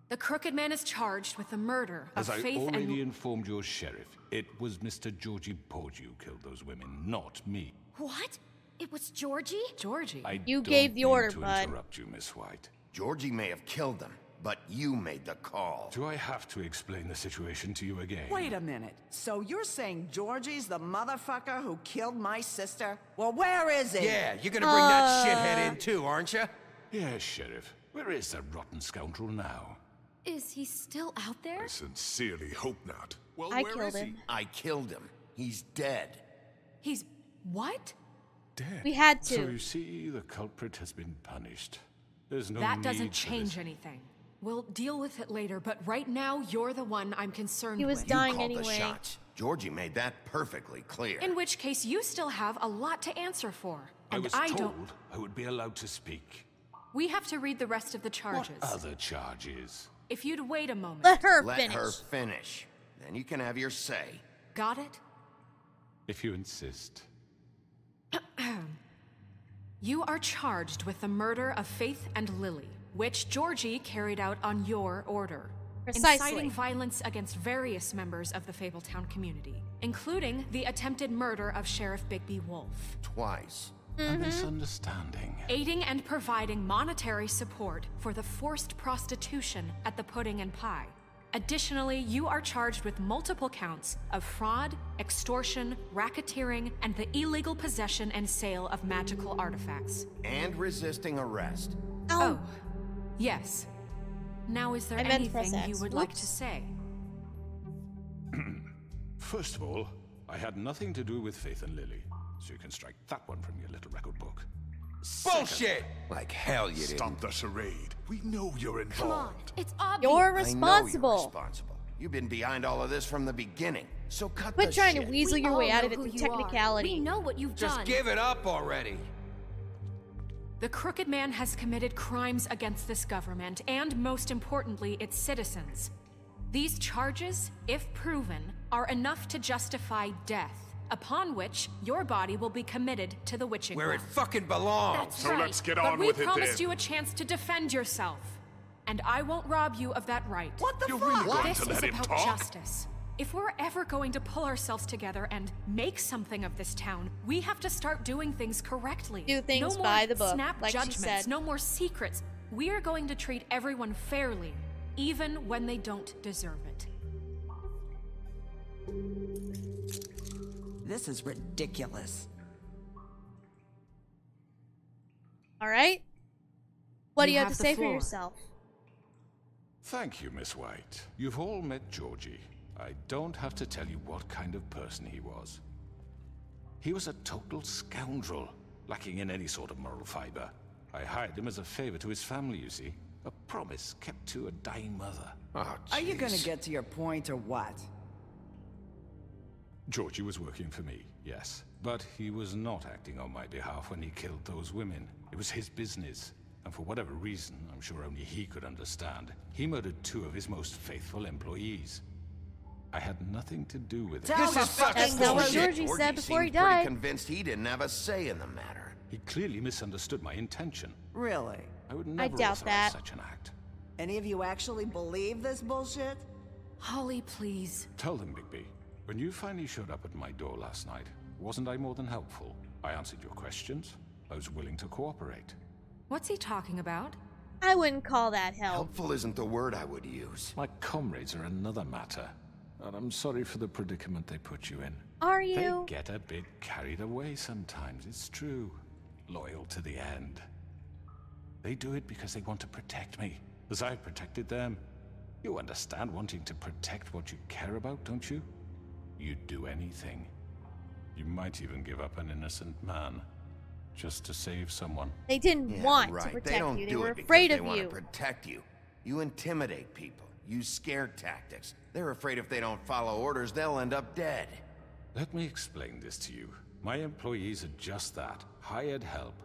E: The Crooked Man is charged with the murder of
H: As I
E: Faith
H: already
E: and...
H: informed your sheriff, it was Mr. Georgie Porge who killed those women, not me.
N: What? It was Georgie?
E: Georgie?
A: You gave the order,
H: to
A: bud.
H: interrupt you, Miss White.
C: Georgie may have killed them, but you made the call.
H: Do I have to explain the situation to you again?
D: Wait a minute. So you're saying Georgie's the motherfucker who killed my sister? Well, where is he?
L: Yeah, you're gonna bring that shithead in too, aren't you?
H: Yes, Sheriff. Where is that rotten scoundrel now?
N: Is he still out there?
O: I sincerely hope not.
C: Well,
A: I
C: where
A: killed
C: is
A: him.
C: he? I killed him. He's dead.
E: He's... what?
H: Dead.
A: We had to.
H: So you see, the culprit has been punished. There's no
E: That
H: need
E: doesn't
H: for
E: change
H: this.
E: anything. We'll deal with it later, but right now, you're the one I'm concerned
A: He was
E: with.
A: dying
C: You called
A: anyway.
C: the shots. Georgie made that perfectly clear.
E: In which case, you still have a lot to answer for.
H: I
E: And
H: was
E: don't...
H: told I would be allowed to speak.
E: We have to read the rest of the charges.
H: What other charges?
E: If you'd wait a moment.
A: Let her
C: Let
A: finish.
C: her finish. Then you can have your say.
E: Got it?
H: If you insist.
E: You are charged with the murder of Faith and Lily, which Georgie carried out on your order.
A: Precisely.
E: Inciting violence against various members of the Fabletown community, including the attempted murder of Sheriff Bigby Wolf.
C: Twice.
H: A misunderstanding.
E: Aiding and providing monetary support for the forced prostitution at the Pudding and Pie. Additionally, you are charged with multiple counts of fraud, extortion, racketeering, and the illegal possession and sale of magical artifacts.
C: And resisting arrest.
E: Oh, yes. Now, is there
A: I meant press
E: anything you
A: X.
E: would like to say?
H: First of all, I had nothing to do with Faith and Lily, so you can strike that one from your little record book.
L: Bullshit!
C: Like hell you didn't.
O: Stop the charade. We know you're involved.
N: Come on, it's obvious.
A: You're
C: I know
A: responsible.
C: you're responsible. You've been behind all of this from the beginning. So cut
A: Quit
C: the
A: trying
C: shit.
A: to weasel
N: We
A: your
N: all
A: way out
N: know
A: of it
N: who
A: through
N: you are.
A: technicality.
N: We know what you've
L: Just
N: done.
L: give it up already.
E: The Crooked Man has committed crimes against this government and, most importantly, its citizens. These charges, if proven, are enough to justify death, upon which your body will be committed to the witching
L: Where it
E: ground.
L: fucking belongs.
E: That's
O: So
E: right.
O: let's get
E: but
O: on
E: we
O: with it
E: promised
O: then.
E: you a chance to defend yourself, and I won't rob you of that right.
D: What the
O: You're
D: fuck?
O: really going
E: This
O: to
E: is
O: let him
E: about
O: talk?
E: justice. If we're ever going to pull ourselves together and make something of this town, we have to start doing things correctly.
A: Do things
E: no more
A: by the book,
E: snap
A: like she
E: judgments,
A: said.
E: no more secrets. We are going to treat everyone fairly, even when they don't deserve it.
D: This is ridiculous.
A: All right? What do
E: You
A: you have
E: have
A: to
E: the
A: say for
E: floor.
A: yourself?
H: Thank you, Miss White. You've all met Georgie. I don't have to tell you what kind of person he was. He was a total scoundrel, lacking in any sort of moral fiber. I hired him as a favor to his family, you see. A promise kept to a dying mother.
C: Oh,
D: Are you gonna
C: jeez.
D: get to your point or what?
H: Georgie was working for me, yes. But he was not acting on my behalf when he killed those women. It was his business. And for whatever reason, I'm sure only he could understand, he murdered 2 of his most faithful employees. I had nothing to do with it.
L: This is fucking
A: That's not what
L: bullshit.
A: Georgie said before he
C: seemed pretty
A: died.
C: convinced he didn't have a say in the matter.
H: He clearly misunderstood my intention.
D: Really?
H: I would never
A: doubt
H: authorize
A: that.
H: such an act.
D: Any of you actually believe this bullshit?
E: Holly, please.
H: Tell them, Bigby. When you finally showed up at my door last night, wasn't I more than helpful? I answered your questions. I was willing to cooperate.
E: What's he talking about?
A: I wouldn't call that help.
C: Helpful isn't the word I would use.
H: My comrades are another matter. And I'm sorry for the predicament they put you in.
A: Are you?
H: They get a bit carried away sometimes, it's true. Loyal to the end. They do it because they want to protect me, as I've protected them. You understand wanting to protect what you care about, don't you? You'd do anything. You might even give up an innocent man, just to save someone.
A: They didn't
C: Yeah,
A: want
C: right.
A: to
C: they
A: protect
C: don't
A: you. They
C: do
A: were
C: it because
A: afraid
C: they
A: of
C: want
A: you.
C: to protect you. You intimidate people. Use scare tactics. They're afraid if they don't follow orders, they'll end up dead.
H: Let me explain this to you. My employees are just that, hired help.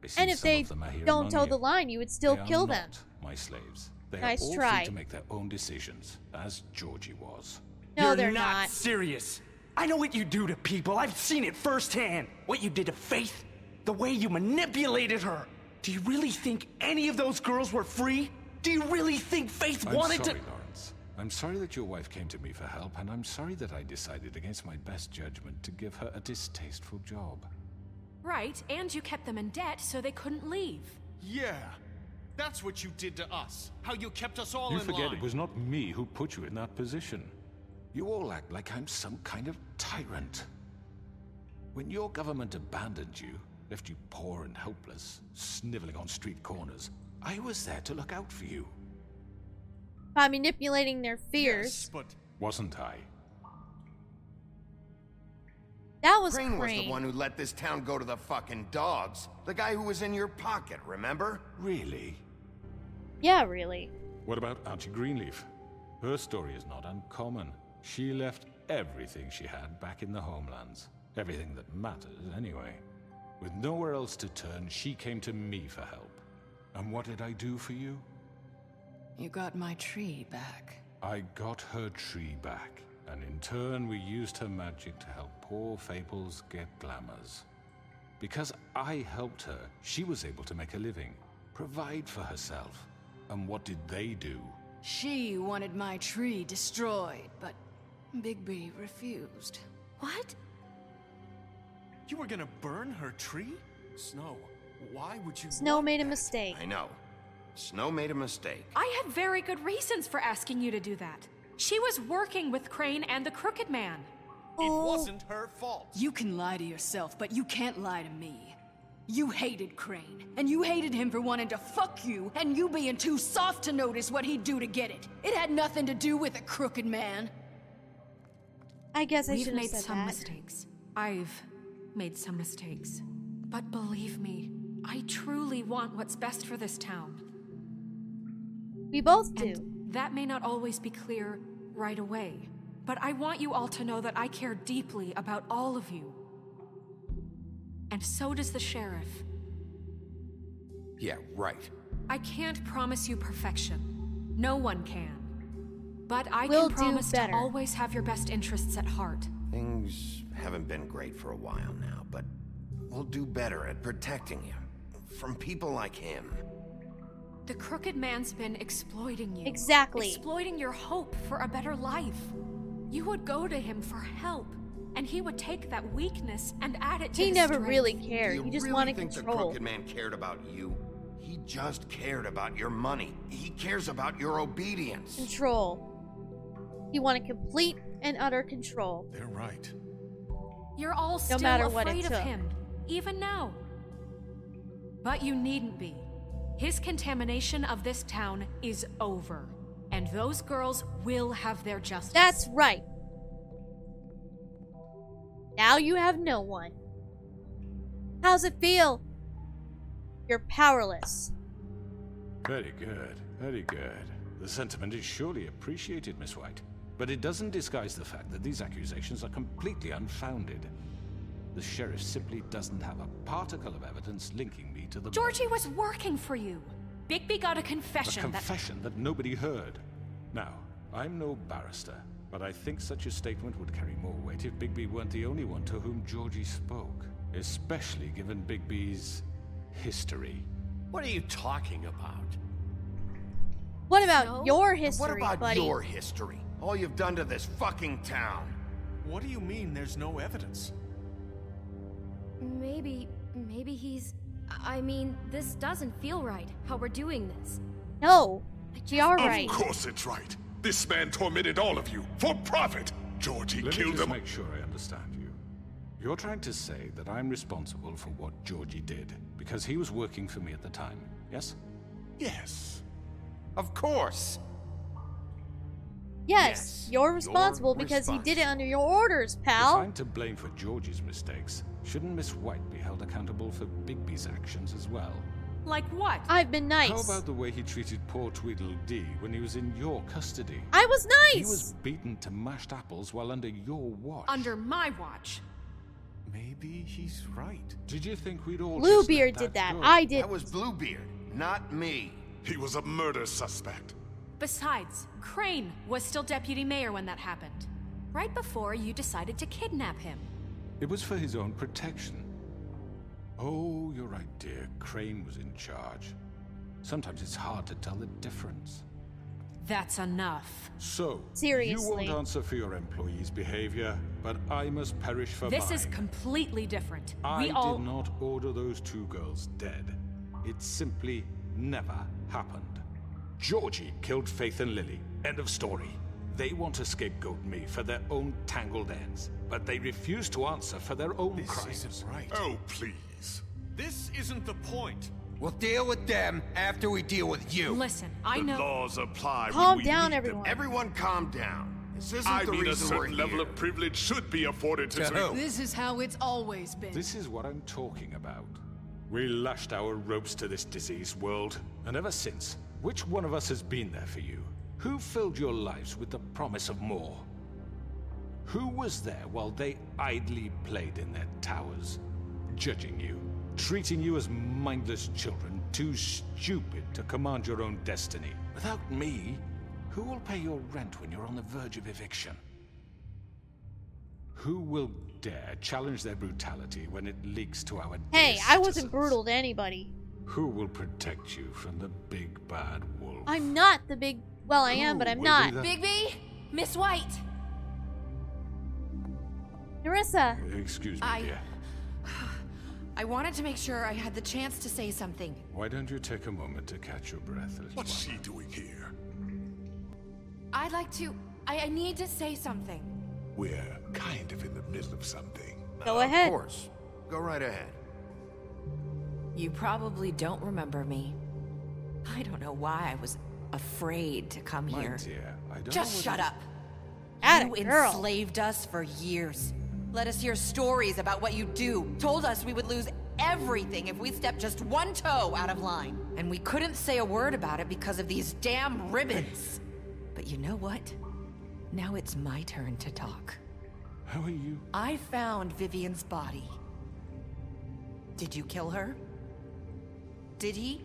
H: I see
A: And if
H: some
A: they
H: of them are here
A: don't
H: among
A: toe
H: you.
A: the line, you would still
H: They are
A: kill them.
H: not my slaves. They
A: Nice
H: are all
A: try.
H: free to make their own decisions, as Georgie was.
A: No,
P: You're
A: they're
P: not
A: not.
P: serious. I know what you do to people. I've seen it firsthand. What you did to Faith, the way you manipulated her. Do you really think any of those girls were free? Do you really think Faith wanted
H: I'm sorry,
P: to?
H: Lawrence. I'm sorry that your wife came to me for help, and I'm sorry that I decided against my best judgment to give her a distasteful job.
E: Right, and you kept them in debt so they couldn't leave.
L: Yeah. That's what you did to us. How you kept us all
H: You
L: in
H: forget
L: line.
H: it was not me who put you in that position. You all act like I'm some kind of tyrant. When your government abandoned you, left you poor and helpless, sniveling on street corners, I was there to look out for you.
A: By manipulating their fears.
L: Yes, but
H: Wasn't I?
A: That was
C: Crane was
A: Crane.
C: the one who let this town go to the fucking dogs. The guy who was in your pocket, remember?
H: Really?
A: Yeah, really.
H: What about Auntie Greenleaf? Her story is not uncommon. She left everything she had back in the homelands. Everything that matters, anyway. With nowhere else to turn, she came to me for help. And what did I do for you?
B: You got my tree back.
H: I got her tree back, and in turn we used her magic to help poor Fables get glamours. Because I helped her, she was able to make a living, provide for herself. And what did they do?
B: She wanted my tree destroyed, but Bigby refused.
N: What?
L: you were gonna burn her tree? Snow, why would you?
A: Snow made a mistake.
C: I know. Snow made a mistake.
E: I had very good reasons for asking you to do that. She was working with Crane and the Crooked Man.
L: It wasn't her fault.
B: You can lie to yourself, but you can't lie to me. You hated Crane, and you hated him for wanting to fuck you, and you being too soft to notice what he'd do to get it. It had nothing to do with a Crooked Man.
A: I guess I
E: We've
A: should have
E: made
A: said
E: some
A: that.
E: mistakes. I've made some mistakes. But believe me, I truly want what's best for this town.
A: We both do.
E: And that may not always be clear right away, but I want you all to know that I care deeply about all of you. And so does the sheriff.
C: Yeah, right.
E: I can't promise you perfection. No one can. But I
A: We'll
E: can
A: do
E: promise to
A: better.
E: always have your best interests at heart.
C: Things haven't been great for a while now, but we'll do better at protecting you from people like him.
E: The Crooked Man's been exploiting you.
A: Exactly.
E: Exploiting your hope for a better life. You would go to him for help, and he would take that weakness and add it to
A: He
E: his
A: never
E: strength.
A: really
C: Do
A: cared.
C: you
A: He just
C: really
A: wanted
C: think the
A: control.
C: Crooked Man cared about you? He just cared about your money. He cares about your obedience.
A: Control. He wanted complete and utter control.
O: They're right.
E: You're all still
A: matter what it
E: afraid of
A: took.
E: him, even now. But you needn't be. His contamination of this town is over, and those girls will have their justice.
A: That's right. Now you have no one. How's it feel? You're powerless.
H: Very good, very good. The sentiment is surely appreciated, Miss White. But it doesn't disguise the fact that these accusations are completely unfounded. The sheriff simply doesn't have a particle of evidence linking me to the...
E: Georgie was working for you. Bigby got a confession
H: A confession that nobody heard. Now, I'm no barrister, but I think such a statement would carry more weight if Bigby weren't the only one to whom Georgie spoke. Especially given Bigby's history.
I: What are you talking about?
A: What about your history,
C: What about
A: buddy?
C: your history? All you've done to this fucking town.
L: What do you mean there's no evidence?
N: Maybe he's... I mean, this doesn't feel right, how we're doing this.
A: No, we are right.
O: Of course it's right. This man tormented all of you for profit. Georgie
H: Let me
O: killed
H: just
O: them.
H: make sure I understand you. You're trying to say that I'm responsible for what Georgie did because he was working for me at the time, yes?
O: Yes.
C: Of course.
A: Yes, you're responsible because he did it under your orders, pal.
H: If I'm to blame for Georgie's mistakes, shouldn't Miss White be held accountable for Bigby's actions as well?
E: Like what?
A: I've been nice.
H: How about the way he treated poor Tweedledee when he was in your custody?
A: I was nice.
H: He was beaten to mashed apples while under your watch.
E: Under my watch.
L: Maybe he's right.
H: Did you think we'd all
A: Bluebeard
H: just let
A: did that.
H: go?
A: I did.
C: That was Bluebeard, not me.
O: He was a murder suspect.
E: Besides, Crane was still deputy mayor when that happened. Right before you decided to kidnap him.
H: It was for his own protection. Oh, you're right, dear. Crane was in charge. Sometimes it's hard to tell the difference.
E: That's enough.
H: So,
A: Seriously.
H: you won't answer for your employees' behavior, but I must perish for
E: This
H: mine.
E: is completely different.
H: I did not order those 2 girls dead. It simply never happened. Georgie killed Faith and Lily. End of story. They want to scapegoat me for their own tangled ends, but they refuse to answer for their own crimes.
O: This isn't right. Oh, please.
I: This isn't the point.
Q: We'll deal with them after we deal with you.
E: Listen, I
O: The
E: know.
O: laws apply
A: Calm
O: when we
A: down,
O: need
A: everyone.
C: Everyone calm down. This isn't
O: I
C: the
O: mean, a
C: reason we're
O: certain level
C: here.
O: of privilege should be afforded to
Q: who?
B: This is how it's always been.
H: This is what I'm talking about. We lashed our ropes to this diseased world, and ever since, which one of us has been there for you? Who filled your lives with the promise of more? Who was there while they idly played in their towers, judging you, treating you as mindless children, too stupid to command your own destiny? Without me, who will pay your rent when you're on the verge of eviction? Who will dare challenge their brutality when it leaks to our
A: Hey,
H: dear
A: I wasn't
H: citizens?
A: brutal to anybody.
H: Who will protect you from the big bad wolf?
A: I'm not the big... Well, I am, but I'm
H: will
A: not.
H: be the-
N: Bigby? Miss White?
A: Nerissa.
H: Excuse me, dear.
R: I wanted to make sure I had the chance to say something.
H: Why don't you take a moment to catch your breath, little
O: What's
H: one?
O: she doing here?
R: I'd like to... I need to say something.
O: We're kind of in the middle of something.
A: Go ahead.
C: Of course. Go right ahead.
R: You probably don't remember me. I don't know why I was afraid to come
H: My
R: here.
H: dear, I don't
R: Just
H: know
R: shut
H: what
R: up.
A: Atta
R: You
A: girl.
R: enslaved us for years. Let us hear stories about what you do. Told us we would lose everything if we stepped just one toe out of line. And we couldn't say a word about it because of these damn ribbons. But you know what? Now it's my turn to talk.
H: How are you?
R: I found Vivian's body. Did you kill her? Did he?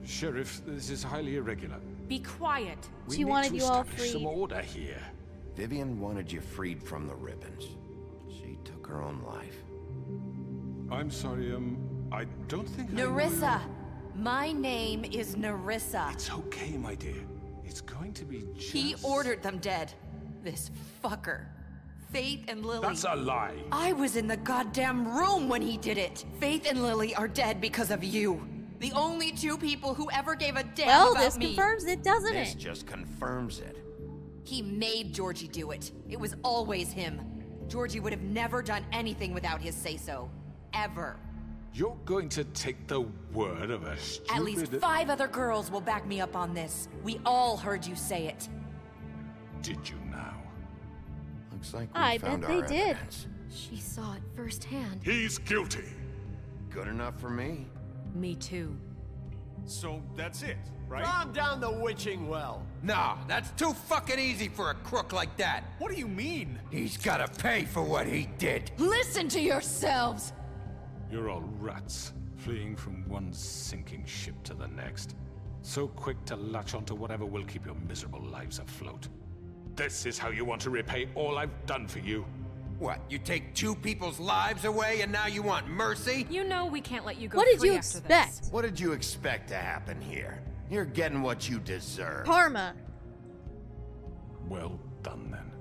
H: Sheriff, this is highly irregular.
E: Be quiet.
H: We
A: She
H: need
A: wanted
H: to
A: you all
H: establish some
A: freed.
H: order here.
C: Vivian wanted you freed from the ribbons. She took her own life.
H: I'm sorry, I don't think
R: Nerissa! My name is Nerissa.
H: It's okay, my dear. It's going to be just...
R: He ordered them dead. This fucker. Faith and Lily.
H: That's a lie.
R: I was in the goddamn room when he did it. Faith and Lily are dead because of you. The only 2 people who ever gave a damn
A: Well,
R: about
A: this
R: me.
A: confirms it, doesn't
C: This
A: it?
C: just confirms it.
R: He made Georgie do it. It was always him. Georgie would have never done anything without his say-so. Ever.
H: You're going to take the word of a stupid...
R: At least 5 other girls will back me up on this. We all heard you say it.
H: Did you now?
C: Looks like we
A: I
C: found
A: bet
C: our
A: they did.
C: evidence.
N: She saw it firsthand.
O: He's guilty.
C: Good enough for me.
E: Me too.
I: So that's it, right?
Q: Calm down the witching well. Nah, that's too fucking easy for a crook like that.
I: What do you mean?
Q: He's gotta pay for what he did.
B: Listen to yourselves!
H: You're all rats, fleeing from one sinking ship to the next. So quick to latch onto whatever will keep your miserable lives afloat. This is how you want to repay all I've done for you.
Q: What, you take 2 people's lives away and now you want mercy?
E: You know we can't let you go
A: What did
E: free
A: you
E: after
A: expect?
E: this.
C: What did you expect to happen here? You're getting what you deserve.
A: Karma.
H: Well done, then.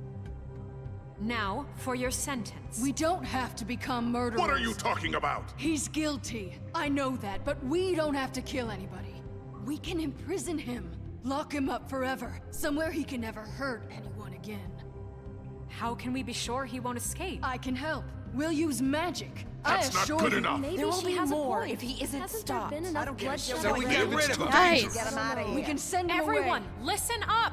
E: Now, for your sentence.
B: We don't have to become murderers.
O: What are you talking about?
B: He's guilty. I know that, but we don't have to kill anybody. We can imprison him. Lock him up forever. Somewhere he can never hurt anyone again.
E: How can we be sure he won't escape?
B: I can help. We'll use magic.
O: That's
B: I
O: not
B: assure
O: good
B: you.
O: enough.
R: There will
N: she
R: be
N: has a
R: more
N: point.
R: if he isn't
N: Hasn't
R: stopped.
N: there been enough bloodshed?
Q: So we get rid of him.
A: Nice.
R: Get him out of here.
B: We can send him
E: Everyone,
B: away.
E: listen up!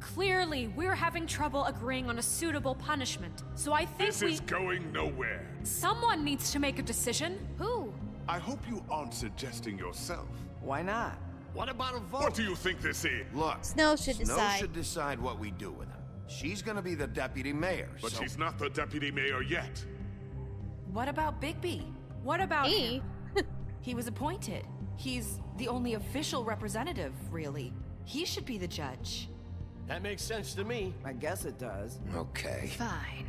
E: Clearly, we're having trouble agreeing on a suitable punishment. So I think
O: This is going nowhere.
E: someone needs to make a decision.
N: Who?
O: I hope you aren't suggesting yourself.
D: Why not?
Q: What about a vote?
O: What do you think this is?
C: Look,
A: Snow should decide.
C: should decide what we do with him. She's gonna be the deputy mayor,
O: But
C: so...
O: she's not the deputy mayor yet.
R: What about Bigby?
E: What about
A: Me?
R: He was appointed. He's the only official representative, really. He should be the judge.
S: That makes sense to me.
D: I guess it does.
C: Okay.
E: Fine.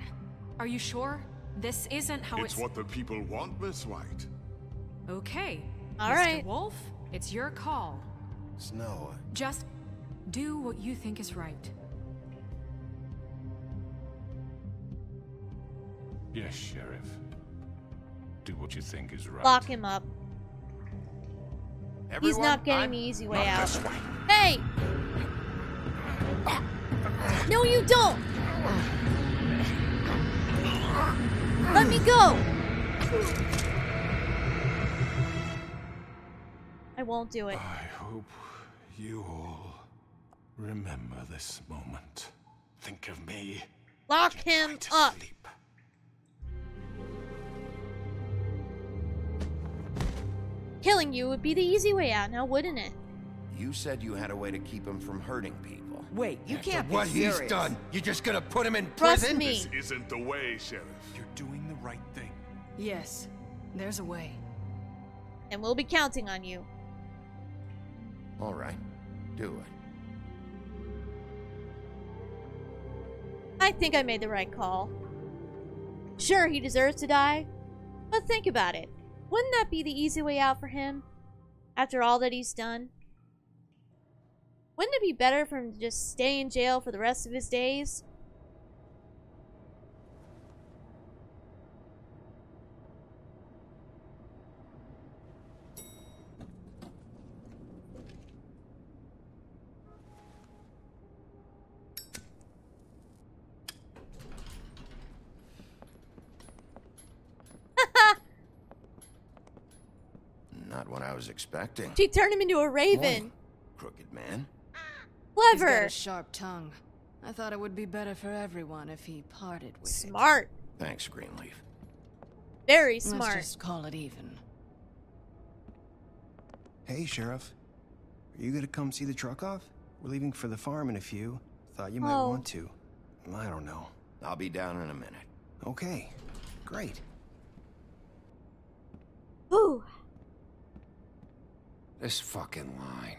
E: Are you sure? This isn't how
O: It's what the people want, Miss White.
E: Okay.
A: All
E: Mr.
A: right.
E: Wolf, it's your call.
C: Snow.
E: Just do what you think is right.
H: Yes, Sheriff. Do what you think is right.
A: Lock him up. He's not getting the easy way out. Hey! No, you don't! Let me go! I won't do it.
H: I hope you all remember this moment. Think of me.
A: Lock him up! Killing you would be the easy way out now, wouldn't it?
C: You said you had a way to keep him from hurting people.
D: Wait, you can't
Q: After
D: be
Q: what
D: serious.
Q: he's done, you're just gonna put him in
A: Trust
Q: prison?
A: me.
O: This isn't the way, Sheriff.
L: You're doing the right thing.
B: Yes, there's a way.
A: And we'll be counting on you.
C: All right. Do it.
A: I think I made the right call. Sure, he deserves to die, but think about it. Wouldn't that be the easy way out for him? After all that he's done? Wouldn't it be better for him to just stay in jail for the rest of his days?
C: Not what I was expecting.
A: She turned him into a raven.
C: Crooked man.
B: He's got
A: Clever.
B: a sharp tongue. I thought it would be better for everyone if he parted with
A: Smart.
C: Thanks, Greenleaf.
A: Very
B: it.
A: smart.
B: Let's just call it even.
T: Hey, Sheriff. Are you gonna come see the truck off? We're leaving for the farm in a few. Thought you might
A: Oh.
T: want to. I don't know.
C: I'll be down in a minute.
T: Okay. Great.
A: Ooh.
C: This fucking line.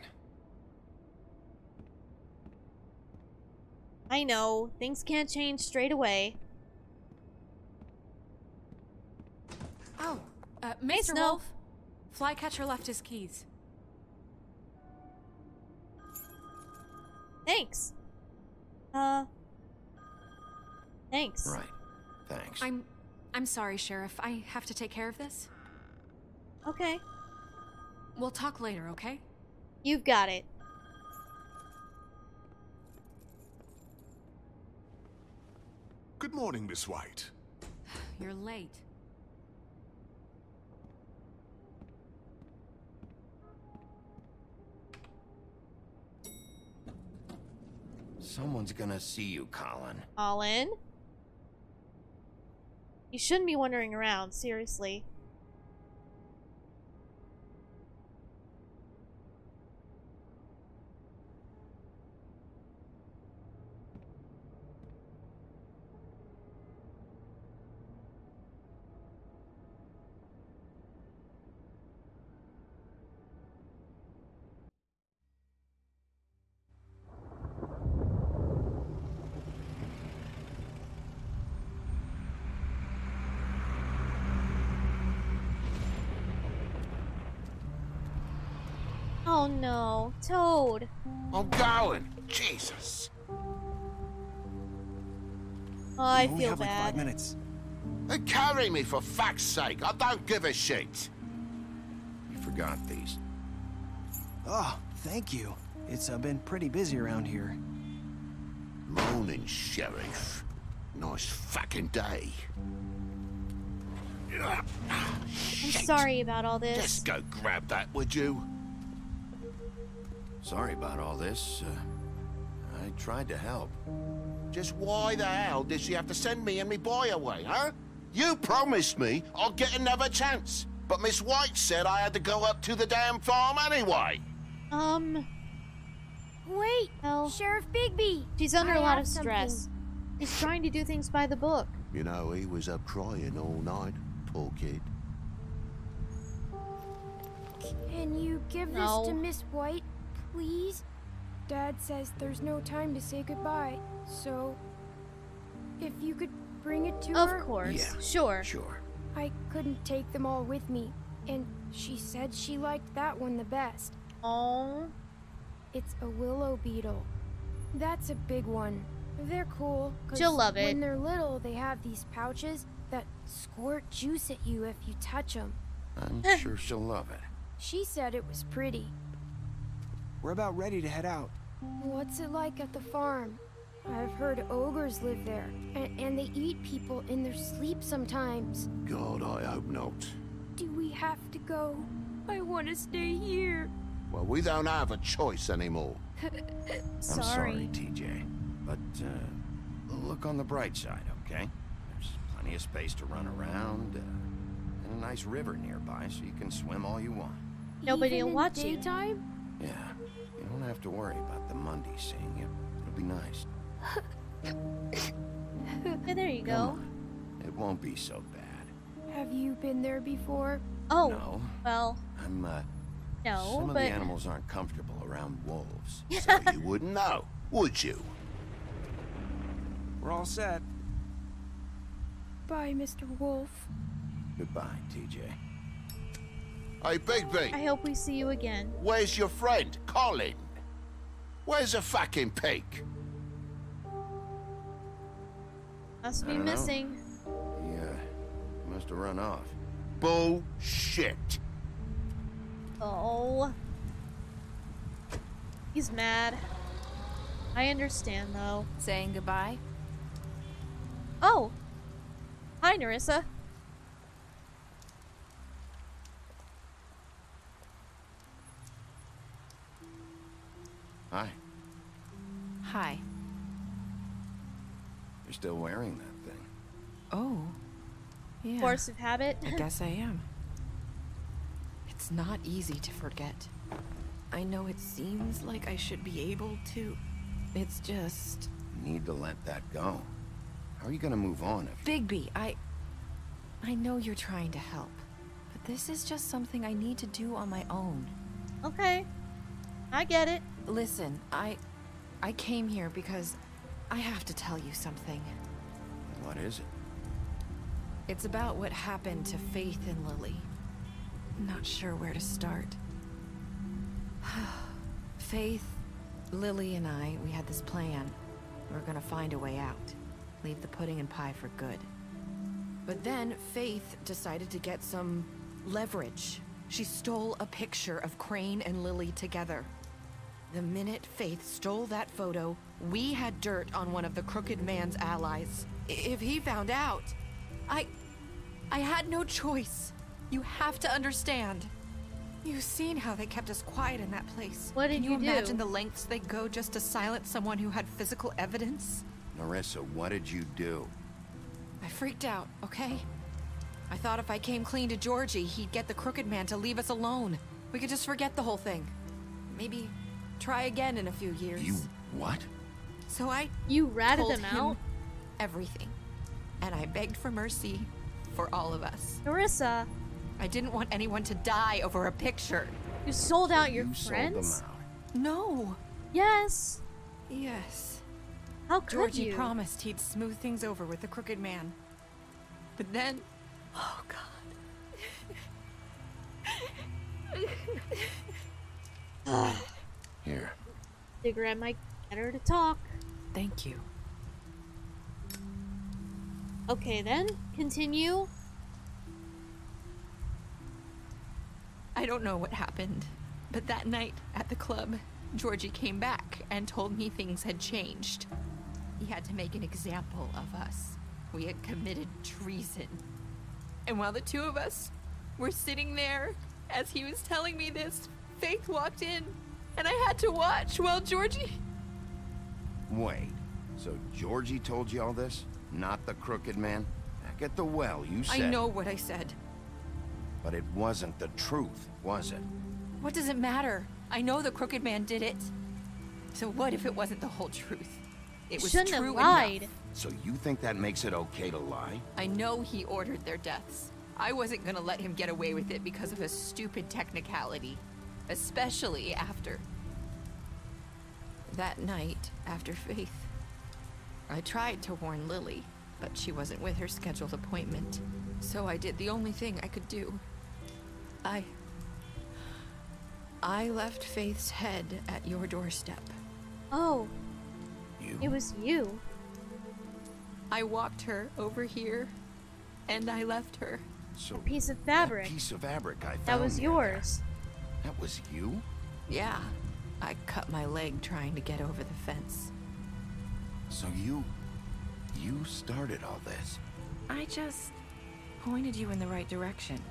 A: I know. Things can't change straight away.
E: Oh, Mr.
A: Snow.
E: Wolf. Flycatcher left his keys.
A: Thanks. Thanks.
C: Right. Thanks.
E: I'm sorry, Sheriff. I have to take care of this.
A: Okay.
E: We'll talk later, okay?
A: You've got it.
O: Good morning, Miss White.
E: You're late.
C: Someone's gonna see you, Colin.
A: Colin? You shouldn't be wandering around, seriously. Oh no, Toad.
C: I'm going. Jesus.
A: Oh, I
T: We only
A: feel
T: have like 5
A: bad.
T: minutes.
C: Hey, carry me for fuck's sake. I don't give a shit. You forgot these.
T: Oh, thank you. It's been pretty busy around here.
C: Morning, Sheriff. Nice fucking day.
A: I'm sorry about all this.
C: Just go grab that, would you? Sorry about all this. I tried to help. Just why the hell did she have to send me and me boy away, huh? You promised me I'd get another chance, but Miss White said I had to go up to the damn farm anyway.
N: Wait,
A: Well,
N: Sheriff Bigby.
A: she's under
N: I
A: a lot
N: have
A: of stress.
N: something.
A: She's trying to do things by the book.
C: You know, he was up crying all night, poor kid.
U: Can you give
A: No.
U: this to Miss White, please? Dad says there's no time to say goodbye, so if you could bring it to her.
A: Of course.
T: Yeah.
A: Sure.
T: Sure.
U: I couldn't take them all with me, and she said she liked that one the best.
A: Oh.
U: It's a willow beetle. That's a big one. They're cool. 'Cause
A: She'll love it.
U: When they're little, they have these pouches that squirt juice at you if you touch them.
C: I'm sure she'll love it.
U: She said it was pretty.
T: We're about ready to head out.
U: What's it like at the farm? I've heard ogres live there, and they eat people in their sleep sometimes.
C: God, I hope not.
U: Do we have to go? I want to stay here.
C: Well, we don't have a choice anymore.
T: I'm sorry, TJ. But, look on the bright side, okay? There's plenty of space to run around, and a nice river nearby so you can swim all you want.
A: Nobody
U: Even
A: will
U: in
A: watch you.
U: daytime?
T: Yeah, you don't have to worry about the Mundies seeing you. It'll be nice.
A: Hey, there you
T: Come
A: go.
T: on. It won't be so bad.
U: Have you been there before?
A: Oh.
T: No.
A: Well.
T: I'm,
A: No,
T: some of
A: but
T: the animals aren't comfortable around wolves.
C: So you wouldn't know, would you?
T: We're all set.
U: Bye, Mr. Wolf.
T: Goodbye, TJ.
C: Hey, Bigby.
A: I hope we see you again.
C: Where's your friend, Colin? Where's the fucking pig?
A: Must
T: I
A: be
T: don't know.
A: missing.
T: He must have run off.
C: Bullshit.
A: Oh. He's mad. I understand, though.
R: Saying goodbye?
A: Oh. Hi, Nerissa.
T: Hi.
R: Hi.
T: You're still wearing that thing.
R: Oh. Yeah.
A: Force of habit.
R: I guess I am. It's not easy to forget. I know it seems like I should be able to. It's just...
T: You need to let that go. How are you gonna move on if...
R: Bigby, I know you're trying to help, but this is just something I need to do on my own.
A: Okay. I get it.
R: Listen, I came here because I have to tell you something.
T: What is it?
R: It's about what happened to Faith and Lily. I'm not sure where to start. Faith, Lily, and I, we had this plan. We were gonna find a way out. Leave the pudding and pie for good. But then Faith decided to get some leverage. She stole a picture of Crane and Lily together. The minute Faith stole that photo, we had dirt on one of the Crooked Man's allies. If he found out, I had no choice. You have to understand. You've seen how they kept us quiet in that place.
A: What did
R: Can you
A: you do?
R: imagine the lengths they go just to silence someone who had physical evidence?
T: Nerissa, what did you do?
R: I freaked out, okay? I thought if I came clean to Georgie, he'd get the Crooked Man to leave us alone. We could just forget the whole thing. Maybe try again in a few years.
T: You what?
R: So
A: You ratted
R: told
A: them
R: him
A: out?
R: everything. And I begged for mercy for all of us.
A: Nerissa.
R: I didn't want anyone to die over a picture.
A: You sold out your
T: You sold
A: friends?
T: them out.
R: No.
A: Yes.
R: Yes.
A: How could
R: Georgie
A: you?
R: promised he'd smooth things over with the Crooked Man. But then... Oh, God.
T: Here.
A: Figure I might get her to talk.
R: Thank you.
A: Okay, then. Continue.
R: I don't know what happened, but that night at the club, Georgie came back and told me things had changed. He had to make an example of us. We had committed treason. And while the two of us were sitting there, as he was telling me this, Faith walked in, and I had to watch while Georgie...
T: Wait, so Georgie told you all this? Not the Crooked Man? Back at the well, you said...
R: I know what I said.
T: But it wasn't the truth, was it?
R: What does it matter? I know the Crooked Man did it. So what if it wasn't the whole truth? It was
A: Shouldn't
R: true
A: have lied.
R: enough.
T: So you think that makes it okay to lie?
R: I know he ordered their deaths. I wasn't gonna let him get away with it because of a stupid technicality. Especially after... that night, after Faith. I tried to warn Lily, but she wasn't with her scheduled appointment. So I did the only thing I could do. I left Faith's head at your doorstep.
A: Oh.
T: You?
A: It was you.
R: I walked her over here, and I left her.
T: So
A: a piece of fabric.
T: That piece of fabric I found
A: that was
T: near
A: yours.
T: there. That was you?
R: Yeah. I cut my leg trying to get over the fence.
T: So you started all this?
K: I just pointed you in the right direction.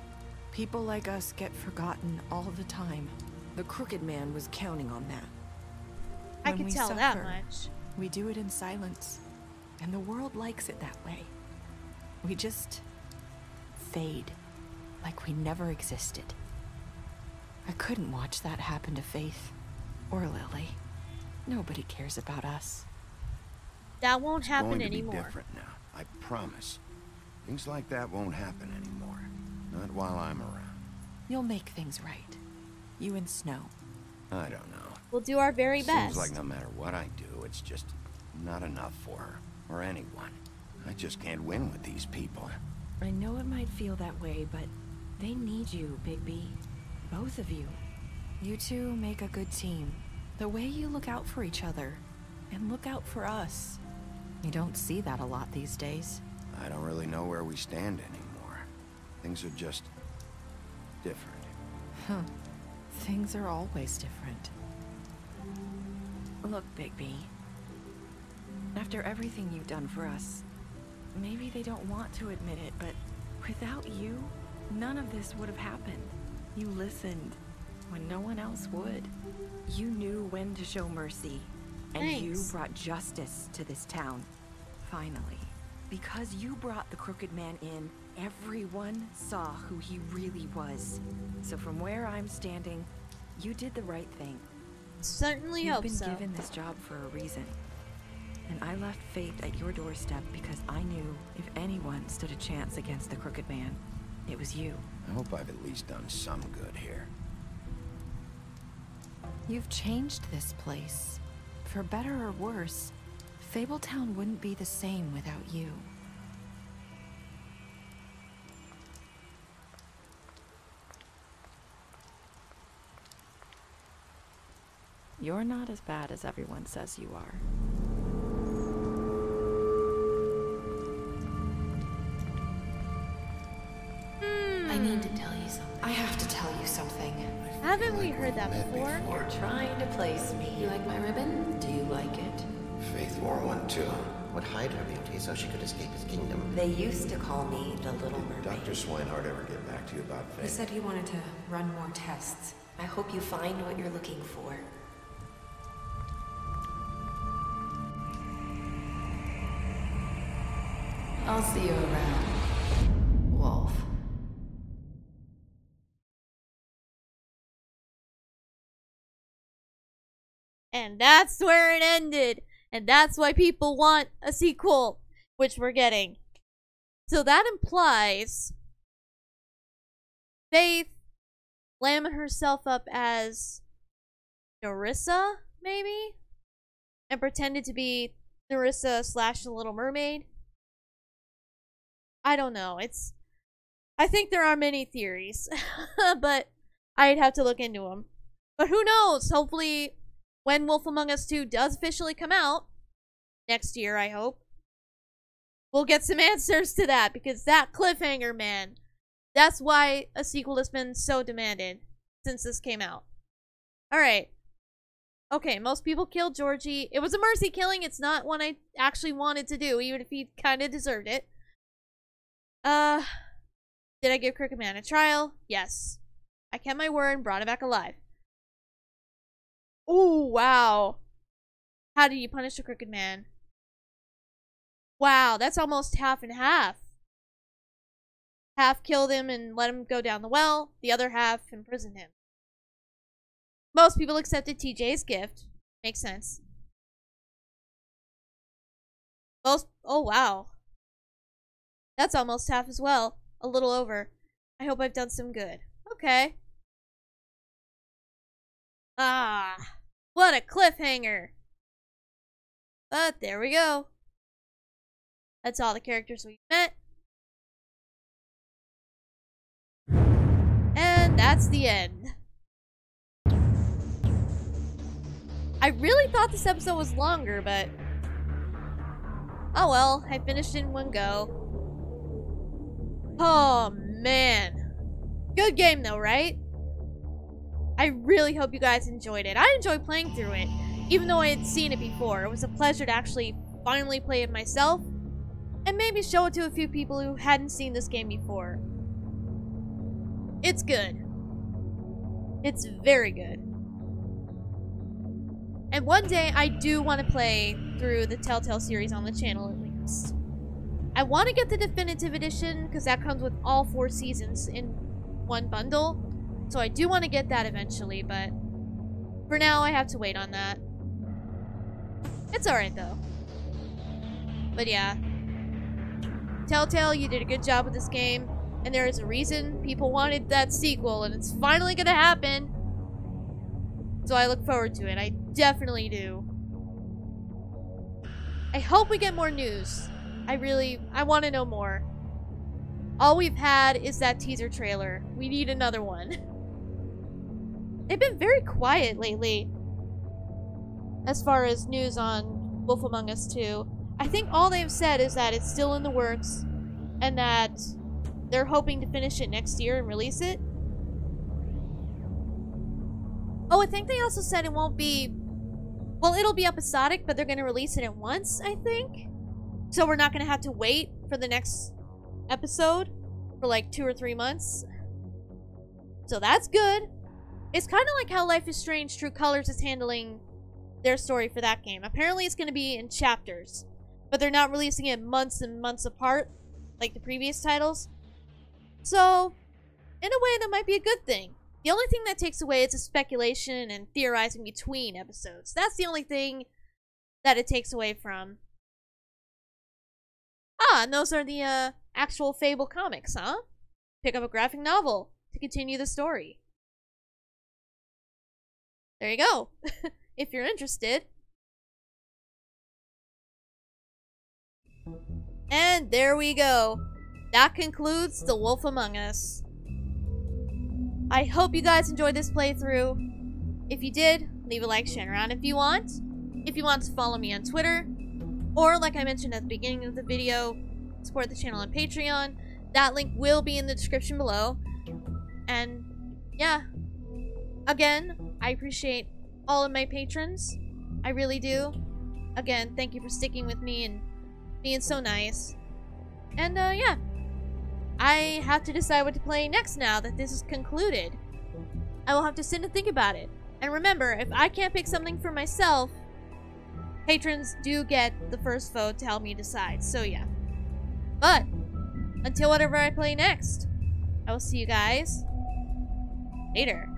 K: People like us get forgotten all the time. The Crooked Man was counting on that.
A: I could tell that much.
K: We do it in silence, and the world likes it that way. We just fade, like we never existed. I couldn't watch that happen to Faith, or Lily. Nobody cares about us.
A: That won't happen
T: It's going to
A: anymore.
T: be different now, I promise. Things like that won't happen anymore. Not while I'm around.
K: You'll make things right. You and Snow.
T: I don't know.
A: We'll do our very best.
T: Seems like no matter what I do, it's just not enough for her, or anyone. I just can't win with these people.
K: I know it might feel that way, but they need you, Bigby. Both of you. You two make a good team. The way you look out for each other, and look out for us. You don't see that a lot these days.
T: I don't really know where we stand anymore. Things are just different.
K: Huh. Things are always different. Look, Bigby. After everything you've done for us, maybe they don't want to admit it, but without you, none of this would have happened. You listened when no one else would. You knew when to show mercy, and you brought justice to this town. Finally. Because you brought the Crooked Man in, everyone saw who he really was. So from where I'm standing, you did the right thing.
A: Certainly
K: You've
A: hope
K: been
A: so.
K: given this job for a reason. And I left Faith at your doorstep because I knew if anyone stood a chance against the Crooked Man, it was you.
T: I hope I've at least done some good here.
K: You've changed this place. For better or worse, Fabletown wouldn't be the same without you. You're not as bad as everyone says you are.
E: I need to tell you something. I have to tell you something.
A: Haven't we heard that before?
E: You're trying to place me. You like my ribbon? Do you like it?
F: Faith wore one too. Would hide her beauty so she could escape his kingdom.
E: They used to call me the Little Mermaid.
F: Dr. Swinehart ever get back to you about Faith?
E: He said he wanted to run more tests. I hope you find what you're looking for. I'll see you around, Wolf.
A: And that's where it ended. And that's why people want a sequel, which we're getting. So that implies Faith slamming herself up as Narissa, maybe? And pretended to be Narissa / the Little Mermaid. I don't know. I think there are many theories, but I'd have to look into them. But who knows? Hopefully, when Wolf Among Us 2 does officially come out, next year, I hope, we'll get some answers to that, because that cliffhanger, man, that's why a sequel has been so demanded since this came out. Alright. Okay, most people killed Georgie. It was a mercy killing. It's not one I actually wanted to do, even if he kind of deserved it. Did I give Crooked Man a trial? Yes. I kept my word and brought him back alive. Ooh, wow. How did you punish the Crooked Man? Wow, that's almost half and half. Half killed him and let him go down the well. The other half imprisoned him. Most people accepted TJ's gift. Makes sense. Oh, wow. That's almost half as well. A little over. I hope I've done some good. Okay. Ah, what a cliffhanger. But there we go. That's all the characters we met. And that's the end. I really thought this episode was longer, but oh well, I finished it in one go. Oh man. Good game though, right? I really hope you guys enjoyed it. I enjoyed playing through it, even though I had seen it before. It was a pleasure to actually finally play it myself, and maybe show it to a few people who hadn't seen this game before. It's good. It's very good. And one day, I do want to play through the Telltale series on the channel at least. I want to get the definitive edition, because that comes with all 4 seasons in one bundle. So I do want to get that eventually, but for now, I have to wait on that. It's alright, though. But yeah. Telltale, you did a good job with this game, and there is a reason people wanted that sequel, and it's finally gonna happen. So I look forward to it. I definitely do. I hope we get more news. I want to know more. All we've had is that teaser trailer. We need another one. They've been very quiet lately as far as news on Wolf Among Us 2. I think all they've said is that it's still in the works and that they're hoping to finish it next year and release it. Oh, I think they also said it won't be... Well, it'll be episodic, but they're going to release it at once, I think. So we're not going to have to wait for the next episode for like 2 or 3 months. So that's good. It's kind of like how Life is Strange True Colors is handling their story for that game. Apparently it's going to be in chapters, but they're not releasing it months and months apart like the previous titles. So, in a way, that might be a good thing. The only thing that takes away is the speculation and theorizing between episodes. That's the only thing that it takes away from. Ah, and those are the actual Fable comics, huh? Pick up a graphic novel to continue the story. There you go, if you're interested. And there we go. That concludes The Wolf Among Us. I hope you guys enjoyed this playthrough. If you did, leave a like, share around if you want. If you want to follow me on Twitter, or like I mentioned at the beginning of the video, support the channel on Patreon. That link will be in the description below. And yeah, again, I appreciate all of my patrons. I really do. Again, thank you for sticking with me and being so nice. And yeah, I have to decide what to play next now that this is concluded. I will have to sit and think about it. And remember, if I can't pick something for myself, patrons do get the first vote to help me decide. So yeah. But until whatever I play next, I will see you guys later.